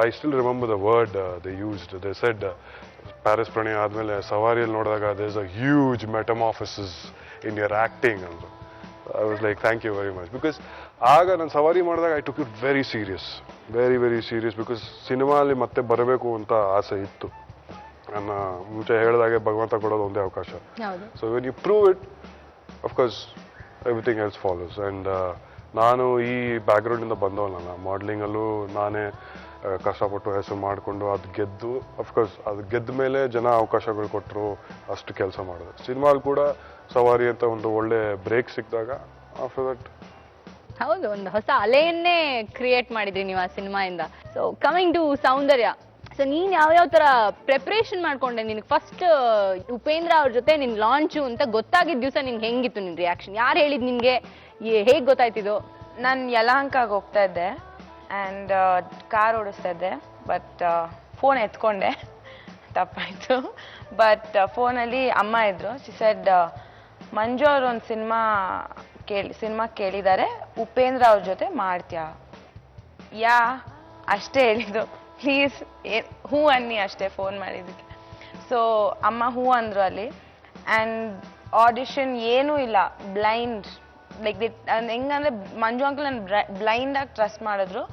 I still remember the word they used. They said, Paris Pranay ಆದ್ಮೇಲೆ ಸವಾರಿಯಲ್ಲಿ ನೋಡಿದಾಗ there is a huge metamorphosis in your acting. And I was like, thank you very much. Because ಆಗ ನಾನು ಸವಾರಿ ಮಾಡಿದಾಗ I took it very serious. Very, very serious. Because cinema ಅಲ್ಲಿ ಮತ್ತೆ ಬರಬೇಕು ಅಂತ ಆಸೆ ಇತ್ತು. ನನ್ನ ಮುಂಚೆ ಹೇಳಿದಾಗೆ ಭಗವಂತ ಕೊಡೋದು ಒಂದೇ ಅವಕಾಶ. So when you prove it, of course, everything else follows. And ನಾನು ಈ ಬ್ಯಾಕ್ಗ್ರೌಂಡಿಂದ ಬಂದವನಲ್ಲ, ಮಾಡ್ಲಿಂಗಲ್ಲೂ ನಾನೇ ಕಷ್ಟಪಟ್ಟು ಹೆಸರು ಮಾಡಿಕೊಂಡು ಅದು ಗೆದ್ದು, ಅಫ್ಕೋರ್ಸ್ ಅದು ಗೆದ್ದ ಮೇಲೆ ಜನ ಅವಕಾಶಗಳು ಕೊಟ್ಟರು, ಅಷ್ಟು ಕೆಲಸ ಮಾಡಿದೆ. ಸಿನಿಮಾಲ್ ಕೂಡ ಸವಾರಿ ಅಂತ ಒಂದು ಒಳ್ಳೆ ಬ್ರೇಕ್ ಸಿಕ್ಕಿದಾಗ ಆಫ್ಟರ್ ದಟ್ ಹೌದು, ಒಂದು ಹೊಸ ಅಲೆಯನ್ನೇ ಕ್ರಿಯೇಟ್ ಮಾಡಿದ್ರಿ ನೀವು ಆ ಸಿನಿಮಾಯಿಂದ. So coming to Soundarya, so ನೀನ್ ಯಾವ್ಯಾವ ತರ ಪ್ರಿಪರೇಷನ್ ಮಾಡ್ಕೊಂಡೆ? ನಿನ್ಗೆ ಫಸ್ಟ್ ಉಪೇಂದ್ರ ಅವ್ರ ಜೊತೆ ನಿನ್ ಲಾಂಚು ಅಂತ ಗೊತ್ತಾಗಿದ್ದ ದಿವಸ ನಿನ್ಗೆ ಹೆಂಗಿತ್ತು ನಿನ್ ರಿಯಾಕ್ಷನ್? ಯಾರು ಹೇಳಿದ್ ನಿನ್ಗೆ? ಹೇಗ್ ಗೊತ್ತಾಯ್ತಿದ್ದು? ನಾನು ಯಲಹಂಕಾಗ ಹೋಗ್ತಾ ಇದ್ದೆ ಆ್ಯಂಡ್ ಕಾರ್ ಓಡಿಸ್ತಾ ಇದ್ದೆ, ಬಟ್ ಫೋನ್ ಎತ್ಕೊಂಡೆ, ತಪ್ಪಾಯ್ತು. ಬಟ್ ಫೋನಲ್ಲಿ ಅಮ್ಮ ಇದ್ರು. ಶಿ ಸೆಡ್, ಮಂಜು ಅವ್ರು ಒಂದು ಸಿನಿಮಾ ಕೇಳಿದ್ದಾರೆ, ಉಪೇಂದ್ರ ಅವ್ರ ಜೊತೆ ಮಾಡ್ತೀಯಾ? ಅಷ್ಟೇ ಹೇಳಿದ್ದು. ಪ್ಲೀಸ್ ಹೂ ಅನ್ನಿ ಅಷ್ಟೇ ಫೋನ್ ಮಾಡಿದ್ದಕ್ಕೆ. ಸೊ ಅಮ್ಮ ಹೂ ಅಂದರು ಅಲ್ಲಿ. ಆ್ಯಂಡ್ ಆಡಿಷನ್ ಏನೂ ಇಲ್ಲ, ಬ್ಲೈಂಡ್ ಲೈಕ್ ಹೆಂಗಂದ್ರೆ ಮಂಜು ಅಂಕಲ್ ನಾನು ಬ್ಲೈಂಡಾಗಿ ಟ್ರಸ್ಟ್ ಮಾಡಿದ್ರು.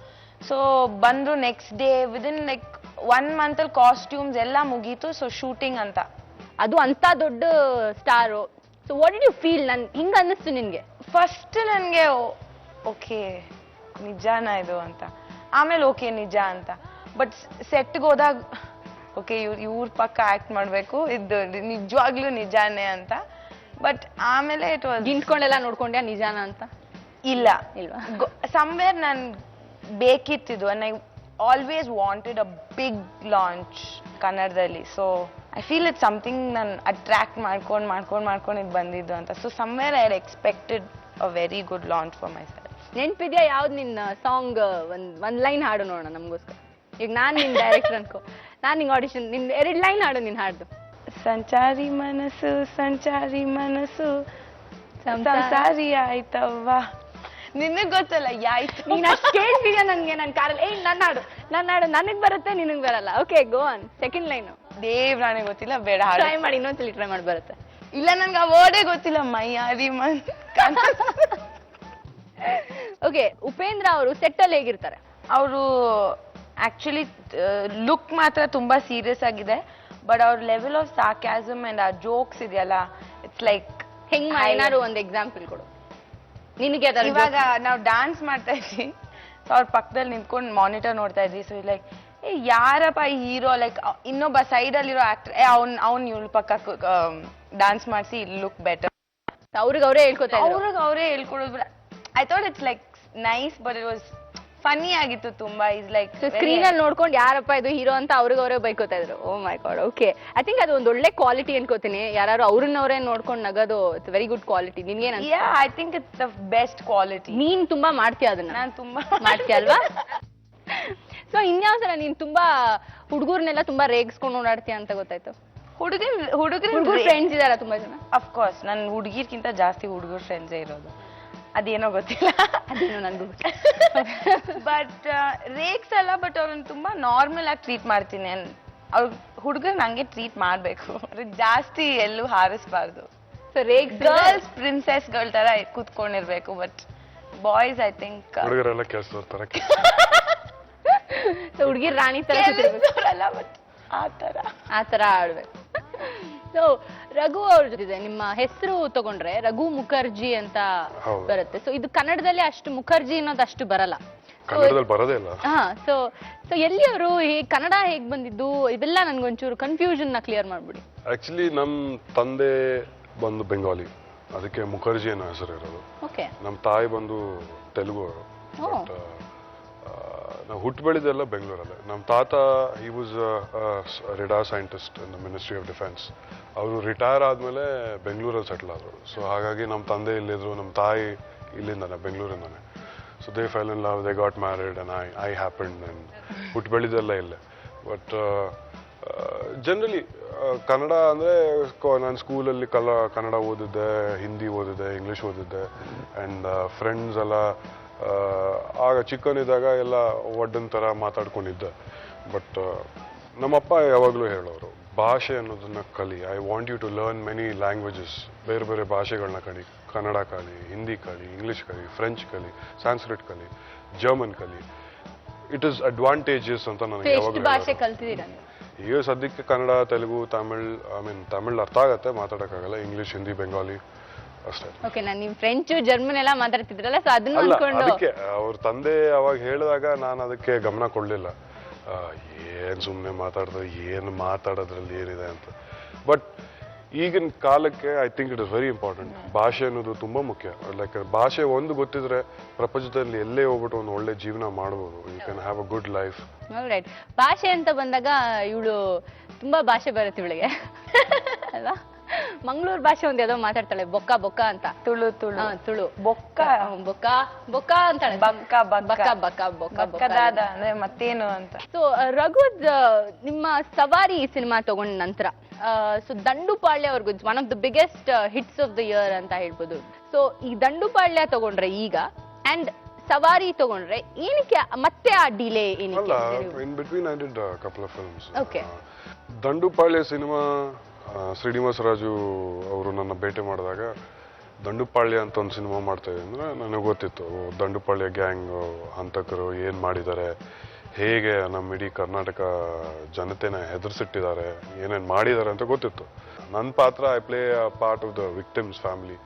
ಸೊ ಬಂದರು ನೆಕ್ಸ್ಟ್ ಡೇ, ವಿದಿನ್ ಲೈಕ್ 1 ಮಂತಲ್ಲಿ ಕಾಸ್ಟ್ಯೂಮ್ಸ್ ಎಲ್ಲ ಮುಗೀತು. ಸೊ ಶೂಟಿಂಗ್ ಅಂತ, ಅದು ಅಂತ ದೊಡ್ಡ star. So what did you feel? ಹಿಂಗೆ ಅನ್ನಿಸ್ತು ನಿನಗೆ? ಫಸ್ಟ್ ನನಗೆ ಓಕೆ ನಿಜಾನ ಇದು ಅಂತ, ಆಮೇಲೆ ಓಕೆ ನಿಜ ಅಂತ. ಬಟ್ ಸೆಟ್ಗೆ ಹೋದಾಗ ಓಕೆ ಇವ್ರ ಪಕ್ಕ ಆ್ಯಕ್ಟ್ ಮಾಡಬೇಕು, ಇದು ನಿಜವಾಗ್ಲೂ ನಿಜಾನೇ ಅಂತ. ಬಟ್ ಆಮೇಲೆ ಇಟ್ ವಾಸ್ ಗಿಂಟ್ಕೊಂಡೆಲ್ಲ ನೋಡ್ಕೊಂಡ್ಯಾ ನಿಜಾನ ಅಂತ? ಇಲ್ಲ, ಸಮ್ವೇರ್ ನಾನು ಬೇಕಿತ್ತಿದ್ದು. And I always wanted a big launch ಕನ್ನಡದಲ್ಲಿ. So I feel it something ನಾನು ಅಟ್ರಾಕ್ಟ್ ಮಾಡ್ಕೊಂಡು ಇದು ಬಂದಿದ್ದು ಅಂತ. So somewhere I had expected a very good launch for myself. ನೆನ್ಪಿದ್ಯಾ ಯಾವ್ದು ನಿನ್ನ ಸಾಂಗ್? ಒಂದ್ ಲೈನ್ ಹಾಡು ನೋಡೋಣ ನಮಗೋಸ್ಕರ. ಈಗ ನಾನು ನಿನ್ ಡೈರೆಕ್ಟರ್ ಅನ್ಕೋ, ನಾನು ನಿಂಗೆ ಆಡಿಷನ್, ನಿನ್ 2 ಲೈನ್ ಹಾಡು ನಿನ್ ಹಾಡ್ದು. ಸಂಚಾರಿ ಮನಸ್ಸು ಸಂಸಾರಿ ಆಯ್ತವ್ವ. ನಿನಗ್ ಗೊತ್ತಲ್ಲ ಯಾಯ್ತು, ನೀನ್ ಅಷ್ಟು ಕೇಳ್ತಿದ್ಯಾ ನನ್ಗೆ ನನ್ನ ಕಾರಲ್ಲಿ? ನನ್ನ ಹಾಡು ನನಗ್ ಬರುತ್ತೆ, ನಿನಗ್ ಬರಲ್ಲ. Okay, go on. Second line ದೇವ್ರಾಣೆ ಗೊತ್ತಿಲ್ಲ, ಬೇಡ ಟ್ರೈ ಮಾಡಿ, ಇನ್ನೊಂದ್ಸಲಿ ಟ್ರೈ ಮಾಡಿ. ಬರುತ್ತೆ? ಇಲ್ಲ ನನ್ಗೆ ಆ ವರ್ಡೇ ಗೊತ್ತಿಲ್ಲ ಮೈಯಾರಿ ಓಕೆ, ಉಪೇಂದ್ರ ಅವರು ಸೆಟ್ ಅಲ್ಲಿ ಹೇಗಿರ್ತಾರೆ? ಅವರು ಆಕ್ಚುಲಿ ಲುಕ್ ಮಾತ್ರ ತುಂಬಾ ಸೀರಿಯಸ್ ಆಗಿದೆ, ಬಟ್ ಅವ್ರ ಲೆವೆಲ್ ಆಫ್ ಸಾರ್ಕ್ಯಾಸಮ್ ಅಂಡ್ ಆ ಜೋಕ್ಸ್ ಇದೆಯಲ್ಲ, ಇಟ್ಸ್ ಲೈಕ್ ಏನಾದ್ರು ಒಂದು ಎಕ್ಸಾಂಪಲ್ ಕೊಡು ನಿನಗೆ. ಇವಾಗ ನಾವು ಡಾನ್ಸ್ ಮಾಡ್ತಾ ಇದ್ವಿ, ಸೊ ಅವ್ರ ಪಕ್ಕದಲ್ಲಿ ನಿಂತ್ಕೊಂಡು ಮಾನಿಟರ್ ನೋಡ್ತಾ ಇದ್ವಿ. ಸೊ ಲೈಕ್ ಯಾರಪ್ಪ ಈ ಹೀರೋ, ಲೈಕ್ ಇನ್ನೊಬ್ಬ ಸೈಡ್ ಅಲ್ಲಿರೋ ಆಕ್ಟರ್, ಅವ್ನ್ ಇವಳು ಪಕ್ಕ ಡಾನ್ಸ್ ಮಾಡಿಸಿ ಲುಕ್ ಬೆಟರ್. ಅವ್ರಿಗೆ ಅವರೇ ಹೇಳ್ಕೊತಾರೆ, ಅವ್ರಿಗೆ ಅವರೇ ಹೇಳ್ಕೊಡೋದು. I thought it's like nice, but it was funny ಆಗಿತ್ತು ತುಂಬಾ. ಇಸ್ ಲೈಕ್ ಸ್ಕ್ರೀನ್ ಅಲ್ಲಿ ನೋಡ್ಕೊಂಡು ಯಾರಪ್ಪ ಇದು ಹೀರೋ ಅಂತ ಅವ್ರಿಗೆ ಅವರೇ ಬೈಕೋತಾ ಇದ್ರು. Oh my god. Okay, I think ಅದು ಒಂದು ಒಳ್ಳೆ ಕ್ವಾಲಿಟಿ ಅನ್ಕೋತೀನಿ. ಯಾರು ಅವ್ರನ್ನವರೇ ನೋಡ್ಕೊಂಡು ನಗೋದು ಇಟ್ಸ್ ವೆರಿ ಗುಡ್ ಕ್ವಾಲಿಟಿ. ನಿನ್ಗೇನ? I think it's the best quality. ನೀನ್ ತುಂಬಾ ಮಾಡ್ತೀಯ ಅದನ್ನ? ನಾನು ತುಂಬಾ ಮಾಡ್ತೀಯ ಅಲ್ವಾ? ಸೊ ಇನ್ಯಾವ ಸಲ ನೀನ್ ತುಂಬಾ ಹುಡುಗರ್ನೆಲ್ಲ ತುಂಬಾ ರೇಗಿಸ್ಕೊಂಡು ಓಡಾಡ್ತೀಯ ಅಂತ ಗೊತ್ತಾಯ್ತು. ಹುಡುಗರು ಫ್ರೆಂಡ್ಸ್ ಇದಾರ ತುಂಬಾ ಜನ? ಅಫ್ಕೋರ್ಸ್ ನನ್ ಹುಡುಗಿರ್ಕಿಂತ ಜಾಸ್ತಿ ಹುಡುಗರು ಫ್ರೆಂಡ್ಸೇ ಇರೋದು. ಅದೇನೋ ಗೊತ್ತಿಲ್ಲ, ಅದೇನೋ ನನ್ಗೂ. ಬಟ್ ರೇಕ್ಸ್ ಅಲ್ಲ, ಬಟ್ ಅವ್ರನ್ನ ತುಂಬಾ ನಾರ್ಮಲ್ ಆಗಿ ಟ್ರೀಟ್ ಮಾಡ್ತೀನಿ. ಅವ್ರ ಹುಡುಗರು ನಂಗೆ ಟ್ರೀಟ್ ಮಾಡ್ಬೇಕು, ಜಾಸ್ತಿ ಎಲ್ಲೂ ಹಾರಿಸ್ಬಾರ್ದು. ಸೊ ರೇಕ್ಸ್ ಗರ್ಲ್ಸ್ ಪ್ರಿನ್ಸೆಸ್ ಗಳ ತರ ಕೂತ್ಕೊಂಡಿರ್ಬೇಕು, ಬಟ್ ಬಾಯ್ಸ್ ಐ ಥಿಂಕ್ ಹುಡುಗರೆಲ್ಲ ಕೆಲಸದವ್ರ ತರ, ಹುಡುಗಿರ್ ರಾಣಿ ತರ ಅಲ್ಲ, ಬಟ್ ಆ ತರ ಆಡ್ಬೇಕು. ಸೊ ರಘು ಅವ್ರ ಜೊತೆ ನಿಮ್ಮ ಹೆಸರು ತಗೊಂಡ್ರೆ ರಘು ಮುಖರ್ಜಿ ಅಂತ ಹೌದು. ಬರುತ್ತೆ. ಸೊ ಇದು ಕನ್ನಡದಲ್ಲಿ ಅಷ್ಟು ಮುಖರ್ಜಿ ಅನ್ನೋದು ಅಷ್ಟು ಬರಲ್ಲ. ಕನ್ನಡದಲ್ಲಿ ಬರೋದೇ ಇಲ್ಲ. ಹಾ, ಸೊ ಎಲ್ಲಿ ಅವರು ಕನ್ನಡ ಹೇಗ್ ಬಂದಿದ್ದು, ಇವೆಲ್ಲ ನನ್ಗೊಂಚೂರು ಕನ್ಫ್ಯೂಷನ್ ನ ಕ್ಲಿಯರ್ ಮಾಡ್ಬಿಡಿ. ಆಕ್ಚುಲಿ ನಮ್ ತಂದೆ ಬಂದು ಬೆಂಗಾಲಿ, ಅದಕ್ಕೆ ಮುಖರ್ಜಿ ಅನ್ನೋ ಹೆಸರು ಇರೋದು. ಓಕೆ. ನಮ್ಮ ತಾಯಿ ಬಂದು ತೆಲುಗು ಅವರು. ಬಟ್ ನಾವು ಹುಟ್ಟು ಬೆಳೆದೆಲ್ಲ ಬೆಂಗಳೂರಲ್ಲೇ. ನಮ್ಮ ತಾತ he was radar scientist in the ministry of defence. ಅವರು ರಿಟೈರ್ ಆದ್ಮೇಲೆ ಬೆಂಗಳೂರಲ್ಲಿ ಸೆಟ್ಲ್ ಆದರು. ಸೊ ಹಾಗಾಗಿ ನಮ್ಮ ತಂದೆ ಇಲ್ಲಿದ್ರು, ನಮ್ಮ ತಾಯಿ ಇಲ್ಲಿಂದಾನೆ, ಬೆಂಗಳೂರಿಂದಾನೆ. So they fell in love, they got married and I happened. And ಹುಟ್ಟು ಬೆಳೆದೆಲ್ಲ ಇಲ್ಲೇ. ಬಟ್ ಜನರಲಿ ಕನ್ನಡ ಅಂದರೆ ನಾನು ಸ್ಕೂಲಲ್ಲಿ ಕನ್ನಡ ಓದಿದ್ದೆ, ಹಿಂದಿ ಓದಿದ್ದೆ, ಇಂಗ್ಲೀಷ್ ಓದಿದ್ದೆ. ಆ್ಯಂಡ್ ಫ್ರೆಂಡ್ಸ್ ಎಲ್ಲ ಆಗ ಚಿಕ್ಕನಿದ್ದಾಗ ಎಲ್ಲ ಒಡ್ಡನ್ ಥರ ಮಾತಾಡ್ಕೊಂಡಿದ್ದೆ. ಬಟ್ ನಮ್ಮಪ್ಪ ಯಾವಾಗಲೂ ಹೇಳೋರು, ಭಾಷೆ ಅನ್ನೋದನ್ನ ಕಲಿ. I want you to learn many languages. ಬೇರೆ ಬೇರೆ ಭಾಷೆಗಳನ್ನ ಕಲಿ. ಕನ್ನಡ ಕಲಿ, ಹಿಂದಿ ಕಲಿ, ಇಂಗ್ಲೀಷ್ ಕಲಿ, ಫ್ರೆಂಚ್ ಕಲಿ, ಸಾಂಸ್ಕ್ರಿಟ್ ಕಲಿ, ಜರ್ಮನ್ ಕಲಿ. ಇಟ್ ಇಸ್ ಅಡ್ವಾಂಟೇಜಸ್ ಅಂತ ನನಗೆ ಯಾವಾಗಲೂ ಭಾಷೆ ಕಲ್ತಿದ್ದೀರಾ? ಈಗ ಸದ್ಯಕ್ಕೆ ಕನ್ನಡ, ತೆಲುಗು, ತಮಿಳ್ ಅರ್ಥ ಆಗತ್ತೆ, ಮಾತಾಡೋಕ್ಕಾಗಲ್ಲ. ಇಂಗ್ಲೀಷ್, ಹಿಂದಿ, ಬೆಂಗಾಲಿ ಅಷ್ಟೇ. ಓಕೆ, ನಾನು ನಿಮ್ ಫ್ರೆಂಚ್ ಜರ್ಮನ್ ಎಲ್ಲ ಮಾತಾಡ್ತಿದ್ರಲ್ಲ, ಸೊ ಅದನ್ನ ಅಲ್ಲ, ಅನ್ಕೊಂಡು ಅದಕ್ಕೆ ಅವ್ರ ತಂದೆ ಅವಾಗ ಹೇಳಿದಾಗ ನಾನು ಅದಕ್ಕೆ ಗಮನ ಕೊಡ್ಲಿಲ್ಲ. ಏನ್ ಸುಮ್ಮನೆ ಮಾತಾಡಿದ್ರೆ ಏನು ಮಾತಾಡೋದ್ರಲ್ಲಿ ಏನಿದೆ ಅಂತ. ಬಟ್ ಈಗಿನ ಕಾಲಕ್ಕೆ I think it is very important. ಭಾಷೆ ಅನ್ನೋದು ತುಂಬಾ ಮುಖ್ಯ. ಲೈಕ್ ಭಾಷೆ ಒಂದು ಗೊತ್ತಿದ್ರೆ ಪ್ರಪಂಚದಲ್ಲಿ ಎಲ್ಲೇ ಹೋಗ್ಬಿಟ್ಟು ಒಂದು ಒಳ್ಳೆ ಜೀವನ ಮಾಡ್ಬೋದು. You can have a good life. Right. ಭಾಷೆ ಅಂತ ಬಂದಾಗ ಇವಳು ತುಂಬಾ ಭಾಷೆ ಬರುತ್ತೆ ಇವಳಿಗೆ ಅಲ್ವಾ? ಮಂಗಳೂರು ಭಾಷೆ ಒಂದ್ ಯಾವ್ದೋ ಮಾತಾಡ್ತಾಳೆ, ಬೊಕ್ಕ ಬೊಕ್ಕ ಅಂತ. ತುಳು ತುಳು ತುಳು ಬೊಕ್ಕ ಬೊಕ್ಕ ಬೊಕ್ಕ ಅಂತಾಳೆ. ಬಕ್ಕ ಬಕ್ಕ ಬಕ್ಕ ಬೊಕ್ಕ ಬಕ್ಕದಾದ ಅಂದ್ರೆ ಮತ್ತೇನು ಅಂತ. ಸೊ ರಘುದ್ ನಿಮ್ಮ ಸವಾರಿ ಸಿನಿಮಾ ತಗೊಂಡ ನಂತರ ಸೊ ದಂಡುಪಾಳ್ಯ ಅವ್ರಿಗೂ one of the biggest hits of the year ಅಂತ ಹೇಳ್ಬೋದು. ಸೊ ಈ ದಂಡುಪಾಳ್ಯ ತಗೊಂಡ್ರೆ ಈಗ ಅಂಡ್ ಸವಾರಿ ತಗೊಂಡ್ರೆ ಏನಕ್ಕೆ ಮತ್ತೆ ಆ ಡಿಲೇ ಏನಕ್ಕೆ? In between I did couple of films. Okay. Dandupalya cinema Srinivasa Raju ಅವರು ನನ್ನ ಭೇಟಿ ಮಾಡಿದಾಗ ದಂಡುಪಾಳ್ಯ ಅಂತ ಒಂದು ಸಿನಿಮಾ ಮಾಡ್ತಾ ಇದ್ದೆ ಅಂದ್ರೆ ನನಗೆ ಗೊತ್ತಿತ್ತು ದಂಡುಪಾಳ್ಯ ಗ್ಯಾಂಗ್ ಹಂತಕರು ಏನು ಮಾಡಿದ್ದಾರೆ, ಹೇಗೆ ನಮ್ಮ ಇಡೀ ಕರ್ನಾಟಕ ಜನತೆನ ಹೆದರ್ಸಿಟ್ಟಿದ್ದಾರೆ, ಏನೇನು ಮಾಡಿದ್ದಾರೆ ಅಂತ ಗೊತ್ತಿತ್ತು. ನನ್ನ ಪಾತ್ರ I play a part of the victims family.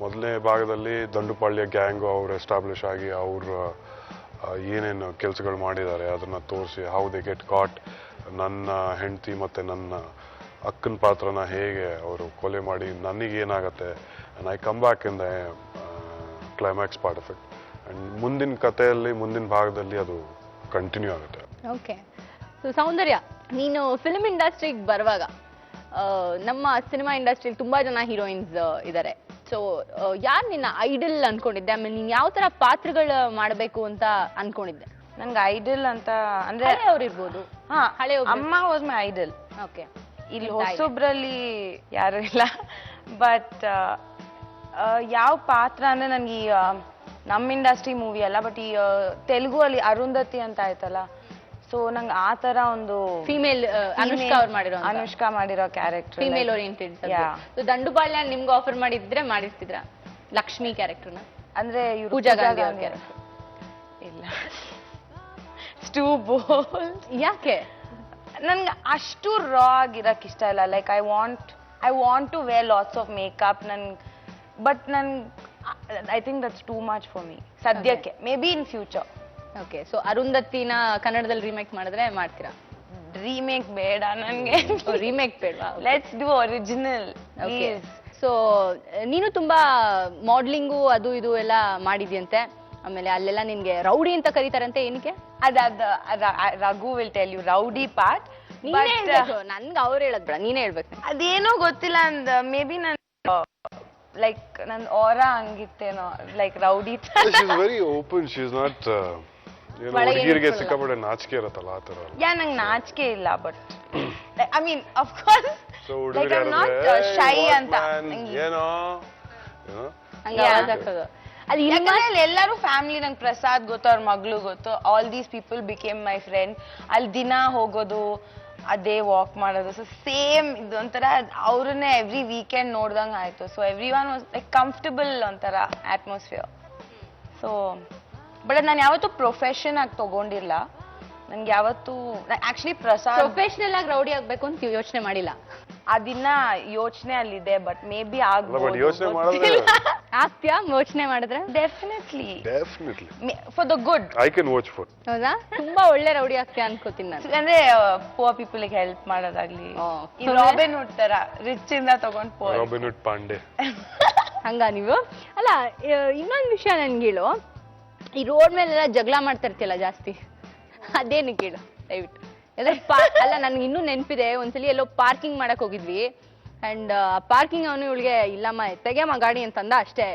ಮೊದಲನೇ ಭಾಗದಲ್ಲಿ ದಂಡುಪಾಳ್ಯ ಗ್ಯಾಂಗು ಅವ್ರು ಎಸ್ಟಾಬ್ಲಿಷ್ ಆಗಿ ಅವ್ರ ಏನೇನು ಕೆಲಸಗಳು ಮಾಡಿದ್ದಾರೆ ಅದನ್ನ ತೋರಿಸಿ, ಹೌ ದೇ ಗೆಟ್ ಕಾಟ್, ನನ್ನ ಹೆಂಡತಿ ಮತ್ತು ನನ್ನ ಅಕ್ಕನ ಪಾತ್ರನ ಹೇಗೆ ಅವರು ಕೊಲೆ ಮಾಡಿ ನನಗೇನಾಗತ್ತೆ, and I come back in the climax part of it. And ಮುಂದಿನ ಕಥೆಯಲ್ಲಿ ಮುಂದಿನ ಭಾಗದಲ್ಲಿ ಅದು ಕಂಟಿನ್ಯೂ ಆಗುತ್ತೆ. ಓಕೆ. ಸೊ ಸೌಂದರ್ಯ, ನೀನು ಫಿಲ್ಮ್ ಇಂಡಸ್ಟ್ರಿಗೆ ಬರುವಾಗ ನಮ್ಮ ಸಿನಿಮಾ ಇಂಡಸ್ಟ್ರಿಯಲ್ಲಿ ತುಂಬಾ ಜನ ಹೀರೋಯಿನ್ಸ್ ಇದ್ದಾರೆ. ಸೊ ಯಾರು ನಿನ್ನ ಐಡಲ್ ಅನ್ಕೊಂಡಿದ್ದೆ? ಆಮೇಲೆ ನೀನ್ ಯಾವ ತರ ಪಾತ್ರಗಳು ಮಾಡಬೇಕು ಅಂತ ಅನ್ಕೊಂಡಿದ್ದೆ? ನನ್ಗೆ ಐಡಲ್ ಅಂತ ಅಂದ್ರೆ ಅವ್ರು ಇರ್ಬೋದು. ಹಳೆ ಅಮ್ಮ ವಾಸ್ ಮೈ ಐಡಲ್. ಓಕೆ. ಇಲ್ಲಿ ಹೊಸೊಬ್ರಲ್ಲಿ ಯಾರು ಇಲ್ಲ. ಬಟ್ ಯಾವ ಪಾತ್ರ ಅಂದ್ರೆ ನನ್ಗೆ ನಮ್ಮ ಇಂಡಸ್ಟ್ರಿ ಮೂವಿ ಅಲ್ಲ, ಬಟ್ ಈ ತೆಲುಗು ಅಲ್ಲಿ ಅರುಂಧತಿ ಅಂತ ಆಯ್ತಲ್ಲ, ಸೊ ನಂಗೆ ಆ ತರ ಒಂದು ಫಿಮೇಲ್ ಅನುಷ್ಕಾ ಅವ್ರು ಮಾಡಿರೋ ಅನುಷ್ಕಾ ಮಾಡಿರೋ ಕ್ಯಾರೆಕ್ಟರ್ ಫಿಮೇಲ್ ಓರಿಯೆಂಟೆಡ್ ದಂಡುಬಾಳ್ಯ ನಿಮ್ಗೆ ಆಫರ್ ಮಾಡಿದ್ರೆ ಮಾಡಿರ್ತಿದ್ರ ಲಕ್ಷ್ಮಿ ಕ್ಯಾರೆಕ್ಟರ್ನ ಅಂದ್ರೆ ಇವ್ರು ಪೂಜಾ ಗಾಂಧಿ ಅವ್ರ ಕ್ಯಾರೆಕ್ಟರ್ ಇಲ್ಲ ಟೂ ಬೋಲ್ಡ್. ಯಾಕೆ ನನ್ಗೆ ಅಷ್ಟು ರಾ ಆಗಿರಕ್ ಇಷ್ಟ ಇಲ್ಲ. Like I want to wear lots of makeup. But I think that's too much for me ಸದ್ಯಕ್ಕೆ. Maybe in future. Okay, so ಅರುಂಧತಿನ ಕನ್ನಡದಲ್ಲಿ ರೀಮೇಕ್ ಮಾಡಿದ್ರೆ ಮಾಡ್ತೀರಾ? ರೀಮೇಕ್ ಬೇಡ ನನ್ಗೆ. ರೀಮೇಕ್ ಬೇಡವಾ? Let's do original. ಸೊ ನೀನು ತುಂಬಾ ಮಾಡ್ಲಿಂಗು ಅದು ಇದು ಎಲ್ಲ ಮಾಡಿದ್ಯಂತೆ, ಆಮೇಲೆ ಅಲ್ಲೆಲ್ಲ ನಿನ್ಗೆ ರೌಡಿ ಅಂತ ಕರೀತಾರಂತೆ, ಏನಕ್ಕೆ? Raghu will tell you rowdy part. ನನ್ಗೆ ಅವ್ರು ಹೇಳದ್ ನೀನೇ ಹೇಳ್ಬೇಕು. ಅದೇನೋ ಗೊತ್ತಿಲ್ಲ ಅಂದ ಮೇ ಬಿ ನನ್ ಲೈಕ್ ನನ್ ಆರಾ ಹಂಗಿತ್ತೇನೋ, like rowdy. Very open, she is not ಹುಡುಗಿರಿಗೆ ಸಿಕ್ಕಾಪಟ್ಟೆ ನಾಚಿಕೆ ಇರತ್ತಲ್ಲ ಆ ತರ. ನಂಗೆ ನಾಚಿಕೆ ಇಲ್ಲ, but I mean of course like I am not shy ಅಂತ ಏನೋ ಅಲ್ಲಿ ಯಾಕಂದ್ರೆ ಎಲ್ಲರೂ ಫ್ಯಾಮಿಲಿ. ನಂಗೆ ಪ್ರಸಾದ್ ಗೊತ್ತು, ಅವ್ರ ಮಗಳು ಗೊತ್ತು, all these people became my friend. ಅಲ್ಲಿ ದಿನ ಹೋಗೋದು, ಅದೇ ವಾಕ್ ಮಾಡೋದು. ಸೊ ಸೇಮ್ ಇದು ಒಂಥರ ಅವ್ರನ್ನೇ ಎವ್ರಿ ವೀಕೆಂಡ್ ನೋಡ್ದಂಗೆ ಆಯ್ತು. So every one was like comfortable ಒಂಥರ ಅಟ್ಮಾಸ್ಫಿಯರ್. ಸೊ ಬಟ್ ನಾನು ಯಾವತ್ತೂ ಪ್ರೊಫೆಷನ್ ಆಗಿ ತಗೊಂಡಿಲ್ಲ. ನನ್ಗೆ ಯಾವತ್ತೂ ಆಕ್ಚುಲಿ ಪ್ರೊಫೆಷನಲ್ ಆಗಿ ರೌಡಿ ಆಗ್ಬೇಕು ಅಂತ ಯೋಚನೆ ಮಾಡಿಲ್ಲ. ಅದಿನ್ನ ಯೋಚನೆ ಅಲ್ಲಿದೆ, ಬಟ್ ಮೇ ಬಿ ಆಗ್ತೀಯಾ ಯೋಚನೆ ಮಾಡಿದ್ರೆ? Definitely for the good. I can watch for. ಹೌದಾ? ತುಂಬಾ ಒಳ್ಳೆ ರೌಡಿ ಆಗ್ತೀಯಾ ಅನ್ಕೋತೀನಿ ನಾನು. ಅಂದ್ರೆ ಪುವರ್ ಪೀಪಲ್ ಗೆ ಹೆಲ್ಪ್ ಮಾಡೋದಾಗ್ಲಿ. ರಾಬಿನ್ ಹುಡ್ ತರ ರಿಚ್ ಇಂದ ತಗೊಂಡ್ ಪುವರ್. ರಾಬಿನ್ ಹುಡ್ ಪಾಂಡೆ ಹಂಗ ನೀವು? ಅಲ್ಲ, ಇನ್ನೊಂದು ವಿಷಯ ನನ್ಗೆ ಹೇಳು. ಈ ರೋಡ್ ಮೇಲೆಲ್ಲ ಜಗಳ ಮಾಡ್ತಾ ಇರ್ತಿಯಲ್ಲ ಜಾಸ್ತಿ, ಅದೇನು ಕೇಳು ದಯವಿಟ್ಟು. ಅಲ್ಲ, ನನ್ಗೆ ಇನ್ನೂ ನೆನಪಿದೆ, ಒಂದ್ಸಲಿ ಎಲ್ಲೋ ಪಾರ್ಕಿಂಗ್ ಮಾಡಕ್ ಹೋಗಿದ್ವಿ. ಅಂಡ್ ಪಾರ್ಕಿಂಗ್ ಅವನು ಇವಳಿಗೆ ಇಲ್ಲಮ್ಮ ತೆಗೆಯಮ್ಮ ಗಾಡಿ ಅಂತಂದ ಅಷ್ಟೇ.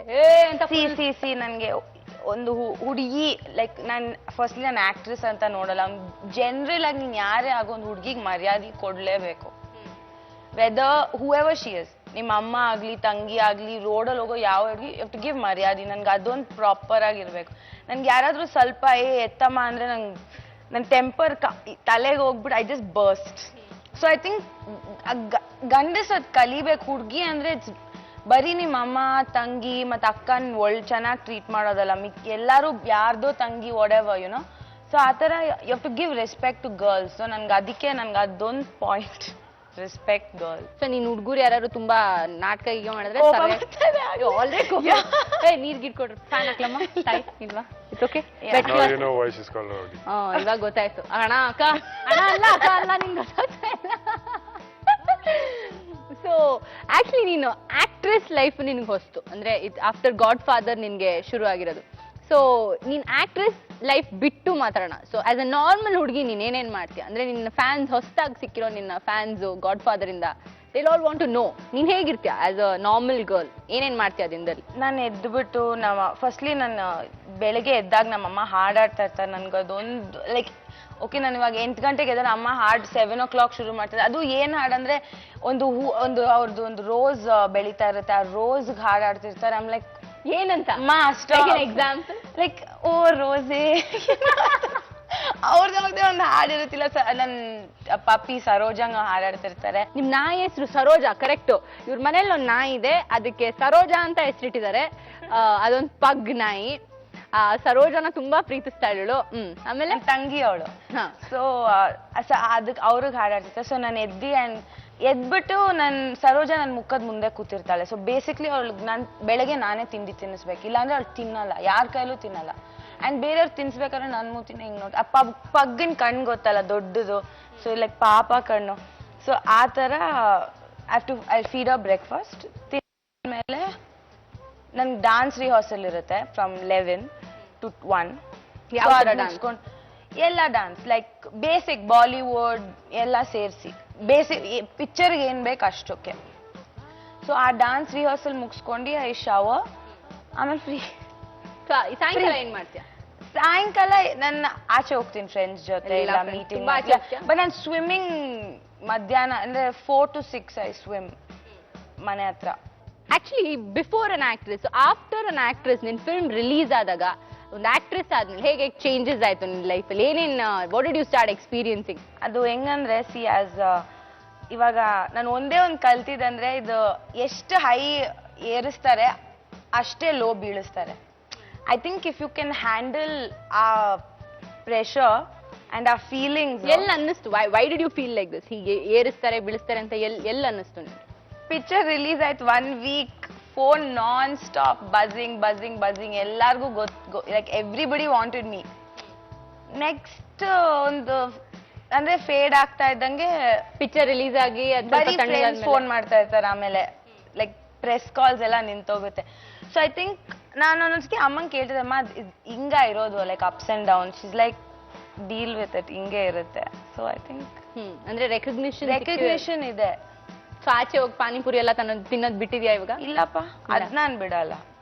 ಅಂತ ಸಿ ನನ್ಗೆ ಒಂದು ಹುಡುಗಿ ಲೈಕ್ ಫಸ್ಟ್ಲಿ ನಾನು ಆಕ್ಟ್ರೆಸ್ ಅಂತ ನೋಡಲ್ಲ. ಜನರಲ್ ಆಗಿ ನೀನ್ ಯಾರೇ ಆಗೋ ಒಂದು ಹುಡುಗಿಗೆ ಮರ್ಯಾದೆ ಕೊಡ್ಲೇಬೇಕು. Whether whoever she is, ನಿಮ್ಮ ಅಮ್ಮ ಆಗ್ಲಿ ತಂಗಿ ಆಗ್ಲಿ ರೋಡಲ್ಲಿ ಹೋಗೋ ಯಾವ ಹುಡುಗಿ ಯು ಹ್ಯಾವ್ ಟು ಗಿವ್ ಮರ್ಯಾದೆ. ನನ್ಗೆ ಅದೊಂದು ಪ್ರಾಪರ್ ಆಗಿರ್ಬೇಕು. ನನ್ಗೆ ಯಾರಾದ್ರೂ ಸ್ವಲ್ಪ ಎತ್ತಮ್ಮ ಅಂದ್ರೆ ನನ್ನ ಟೆಂಪರ್ ತಲೆಗೆ ಹೋಗ್ಬಿಟ್ಟು I just burst. So I think ಗಂಡಸ್ ಅದ್ ಕಲಿಬೇಕು. ಹುಡುಗಿ ಅಂದ್ರೆ ಬರೀ ನಿಮ್ಮ ಅಮ್ಮ ತಂಗಿ ಮತ್ತೆ ಅಕ್ಕನ್ ಚೆನ್ನಾಗಿ ಟ್ರೀಟ್ ಮಾಡೋದಲ್ಲ. ಎಲ್ಲಾರು ಯಾರ್ದೋ ತಂಗಿ ವಾಟೆವರ್ ಯುನೋ. ಸೊ ಆ ಥರ you have to give respect to girls. So ಅದಕ್ಕೆ ನನ್ಗೆ ಅದೊಂದು ಪಾಯಿಂಟ್, ರೆಸ್ಪೆಕ್ಟ್ ಗರ್ಲ್. ಸೊ ನೀನ್ ಹುಡುಗರು ಯಾರು ತುಂಬಾ ನಾಟಕ ಈಗ ಮಾಡಿದ್ರೆ ನೀರ್ ಗಿಟ್ಕೊಡ್ರಿ ಫ್ಯಾನ್ ಹಾಕ್ಲಮ್ಮ ಇಲ್ವಾ? It's okay. ಇವಾಗ ಗೊತ್ತಾಯ್ತು. ಅಣ್ಣ ಅಕ್ಕ ಅಣ್ಣ ಅಲ್ಲ ಅಕ್ಕ ಅಲ್ಲ ನಿಂಗೆ ಗೊತ್ತಾಗ್ತಾ. ಸೊ ಆಕ್ಚುಲಿ ನೀನು ಆಕ್ಟ್ರೆಸ್ ಲೈಫ್ ನಿನ್ಗೆ ಹೊಸ್ತು, ಅಂದ್ರೆ ಆಫ್ಟರ್ ಗಾಡ್ ಫಾದರ್ ನಿನ್ಗೆ ಶುರು ಆಗಿರೋದು. ಸೊ ನೀನ್ ಆಕ್ಟ್ರೆಸ್ ಲೈಫ್ ಬಿಟ್ಟು ಮಾತಾಡೋಣ. ಸೊ ಆಸ್ ಅ ನಾರ್ಮಲ್ ಹುಡುಗಿ ನೀನ್ ಏನೇನ್ ಮಾಡ್ತೀಯ? ಅಂದ್ರೆ ನಿನ್ನ ಫ್ಯಾನ್ಸ್ ಹೊಸದಾಗಿ ಸಿಕ್ಕಿರೋ ನಿನ್ನ ಫ್ಯಾನ್ಸ್ ಗಾಡ್ ಫಾದರ್ ಇಂದ they all want to know ನೀನ್ ಹೇಗಿರ್ತೀಯ ಆಸ್ ಅ ನಾರ್ಮಲ್ ಗರ್ಲ್, ಏನೇನ್ ಮಾಡ್ತೀಯ ದಿನದಲ್ಲಿ? ನಾನು ಎದ್ದುಬಿಟ್ಟು ಫಸ್ಟ್ಲಿ ನಾನು ಬೆಳಗ್ಗೆ ಎದ್ದಾಗ ನಮ್ಮಮ್ಮ ಹಾಡಾಡ್ತಾ ಇರ್ತಾರೆ. ನನ್ಗದೊಂದು ಲೈಕ್ ಓಕೆ, ನಾನು ಇವಾಗ 8 ಗಂಟೆಗೆ ಎದ್ದರೆ ಅಮ್ಮ ಹಾಡ್ 7 o'clock ಶುರು ಮಾಡ್ತಾರೆ. ಅದು ಏನ್ ಹಾಡಂದ್ರೆ ಒಂದು ಅವ್ರದ್ದು ಒಂದು ರೋಸ್ ಬೆಳೀತಾ ಇರುತ್ತೆ, ಆ ರೋಸ್ಗೆ ಹಾಡಾಡ್ತಿರ್ತಾರೆ. ಆಮ್ ಲೈಕ್ ಏನಂತ ಎಕ್ಸಾಂಪಲ್ ಲೈಕ್ ಓ ರೋಸೆ ಅವ್ರದ್ದೇ ಒಂದು ಹಾಡಿರುತ್ತಿಲ್ಲ. ನನ್ ಪಪ್ಪಿ ಸರೋಜಂಗ ಹಾಡಾಡ್ತಿರ್ತಾರೆ. ನಿಮ್ ನಾಯಿ ಹೆಸರು ಸರೋಜಾ, ಕರೆಕ್ಟ್. ಇವ್ರ ಮನೇಲಿ ಒಂದು ನಾಯಿ ಇದೆ, ಅದಕ್ಕೆ ಸರೋಜಾ ಅಂತ ಹೆಸರಿಟ್ಟಿದ್ದಾರೆ. ಅದೊಂದು ಪಗ್ ನಾಯಿ. ಸರೋಜನ ತುಂಬಾ ಪ್ರೀತಿಸ್ತಾ ಇಳು. ಆಮೇಲೆ ತಂಗಿ ಅವಳು. ಸೊ ಅದಕ್ಕೆ ಅವ್ರಿಗೆ ಹಾಡಾಡ್ತಿರ್ತಾರೆ. ಸೊ ನಾನು ಎದ್ಬಿಟ್ಟು ಸರೋಜ ನನ್ನ ಮುಖದ ಮುಂದೆ ಕೂತಿರ್ತಾಳೆ. ಸೊ ಬೇಸಿಕ್ಲಿ ಅವಳಿಗೆ ಬೆಳಗ್ಗೆ ನಾನೇ ತಿಂಡಿ ತಿನ್ನಿಸ್ಬೇಕು, ಇಲ್ಲಾಂದ್ರೆ ಅವಳು ತಿನ್ನಲ್ಲ, ಯಾರ ಕೈಲೂ ತಿನ್ನಲ್ಲ. ಅಂಡ್ ಬೇರೆಯವ್ರು ತಿನ್ಸ್ಬೇಕಾದ್ರೆ ನನ್ನ ಮೂತಿನ ಹಿಂಗ್ ನೋಡಿ. ಪಗ್ಗಿನ ಕಣ್ಣು ಗೊತ್ತಲ್ಲ ದೊಡ್ಡದು, ಸೊ ಲೈಕ್ ಪಾಪ ಕಣ್ಣು. ಸೊ ಆ ಥರ ಐ ಫೀಡ್ ಅ ಬ್ರೇಕ್ಫಾಸ್ಟ್. ತಿಂದ್ಮೇಲೆ ನನ್ಗೆ ಡಾನ್ಸ್ ರಿಹರ್ಸಲ್ ಇರುತ್ತೆ ಫ್ರಮ್ 11 to 1. ಎಲ್ಲ ಡಾನ್ಸ್ ಲೈಕ್ ಬೇಸಿಕ್ ಬಾಲಿವುಡ್ ಎಲ್ಲ ಸೇರಿಸಿ ಬೇಸಿಕ್ ಪಿಕ್ಚರ್ಗೆ ಏನ್ ಬೇಕು ಅಷ್ಟಕ್ಕೆ. ಸೊ ಆ ಡಾನ್ಸ್ ರಿಹರ್ಸಲ್ ಮುಗಿಸ್ಕೊಂಡು ಐ ಶವರ್, ಆಮೇಲೆ ಫ್ರೀ. ಸಾಯಂಕಾಲ ಏನ್ ಮಾಡ್ತೀಯ? ಸಾಯಂಕಾಲ ನನ್ನ ಆಚೆ ಹೋಗ್ತೀನಿ ಫ್ರೆಂಡ್ಸ್ ಜೊತೆ, ಇಲ್ಲ ಮೀಟಿಂಗ್. ಬಟ್ ನಾನು ಸ್ವಿಮ್ಮಿಂಗ್ ಮಧ್ಯಾಹ್ನ ಅಂದ್ರೆ 4 to 6 ಐ ಸ್ವಿಮ್ ಮನೆ ಹತ್ರ. ಆಕ್ಚುಲಿ ಬಿಫೋರ್ ಅನ್ ಆಕ್ಟ್ರೆಸ್, ಆಫ್ಟರ್ ಅನ್ ಆಕ್ಟ್ರೆಸ್ ನಿನ್ ಫಿಲ್ಮ್ ರಿಲೀಸ್ ಆದಾಗ ಒಂದು ಆಕ್ಟ್ರೆಸ್ ಆದ್ಮೇಲೆ ಹೇಗೆ ಚೇಂಜಸ್ ಆಯ್ತು ನಿನ್ನ ಲೈಫಲ್ಲಿ ಏನೇನ್ what did you start experiencing? ಅದು ಹೆಂಗಂದ್ರೆ ಇವಾಗ ನಾನು ಒಂದೇ ಒಂದು ಕಲ್ತಿದಂದ್ರೆ ಇದು ಎಷ್ಟು ಹೈ ಏರಿಸ್ತಾರೆ ಅಷ್ಟೇ ಲೋ ಬೀಳಿಸ್ತಾರೆ. I think if you can handle ಆ ಪ್ರೆಷರ್ ಅಂಡ್ ಆ ಫೀಲಿಂಗ್ಸ್. ಎಲ್ಲಿ ಅನ್ನಿಸ್ತು why did you feel like this? ಹೀಗೆ ಏರಿಸ್ತಾರೆ ಬೀಳಿಸ್ತಾರೆ ಅಂತ ಎಲ್ಲಿ ಅನ್ನಿಸ್ತು ನಿಮ್ಗೆ? ಪಿಕ್ಚರ್ ರಿಲೀಸ್ ಆಯ್ತು 1 week phone non stop buzzing ಎಲ್ಲಾರ್ಗೂ like everybody wanted me. Next ಒಂದು ಅಂದ್ರೆ ಫೇಡ್ ಆಗ್ತಾ ಇದ್ದಂಗೆ ಪಿಕ್ಚರ್ ರಿಲೀಸ್ ಆಗಿ ಬರೀ ಫ್ರೆಂಡ್ಸ್ ಫೋನ್ ಮಾಡ್ತಾ ಇರ್ತಾರೆ, ಆಮೇಲೆ ಲೈಕ್ ಪ್ರೆಸ್ ಕಾಲ್ಸ್ ಎಲ್ಲ ನಿಂತೋಗುತ್ತೆ. ಸೊ ಐ ಥಿಂಕ್ ನಾನು ಒಂದೊಂದ್ಸತಿ ಅಮ್ಮಂಗೆ ಕೇಳ್ತಿದ್ದೆ, ಅಮ್ಮ ಹಿಂಗ ಇರೋದು like ups and downs. Is like deal with it, ಹಿಂಗೆ ಇರುತ್ತೆ. ಸೊ ಐ ಥಿಂಕ್ ಅಂದ್ರೆ ರೆಕಗ್ನಿಷನ್ ಇದೆ. ಸೊ ಆಚೆ ಹೋಗಿ ಪಾನಿಪುರಿ ಎಲ್ಲ ತಿನ್ನೋದ್ ಬಿಟ್ಟಿದ್ಯಾ ಇವಾಗ? ಇಲ್ಲಪ್ಪ, ಅದ್ ನಾನ್ ಬಿಡಲ್ಲ.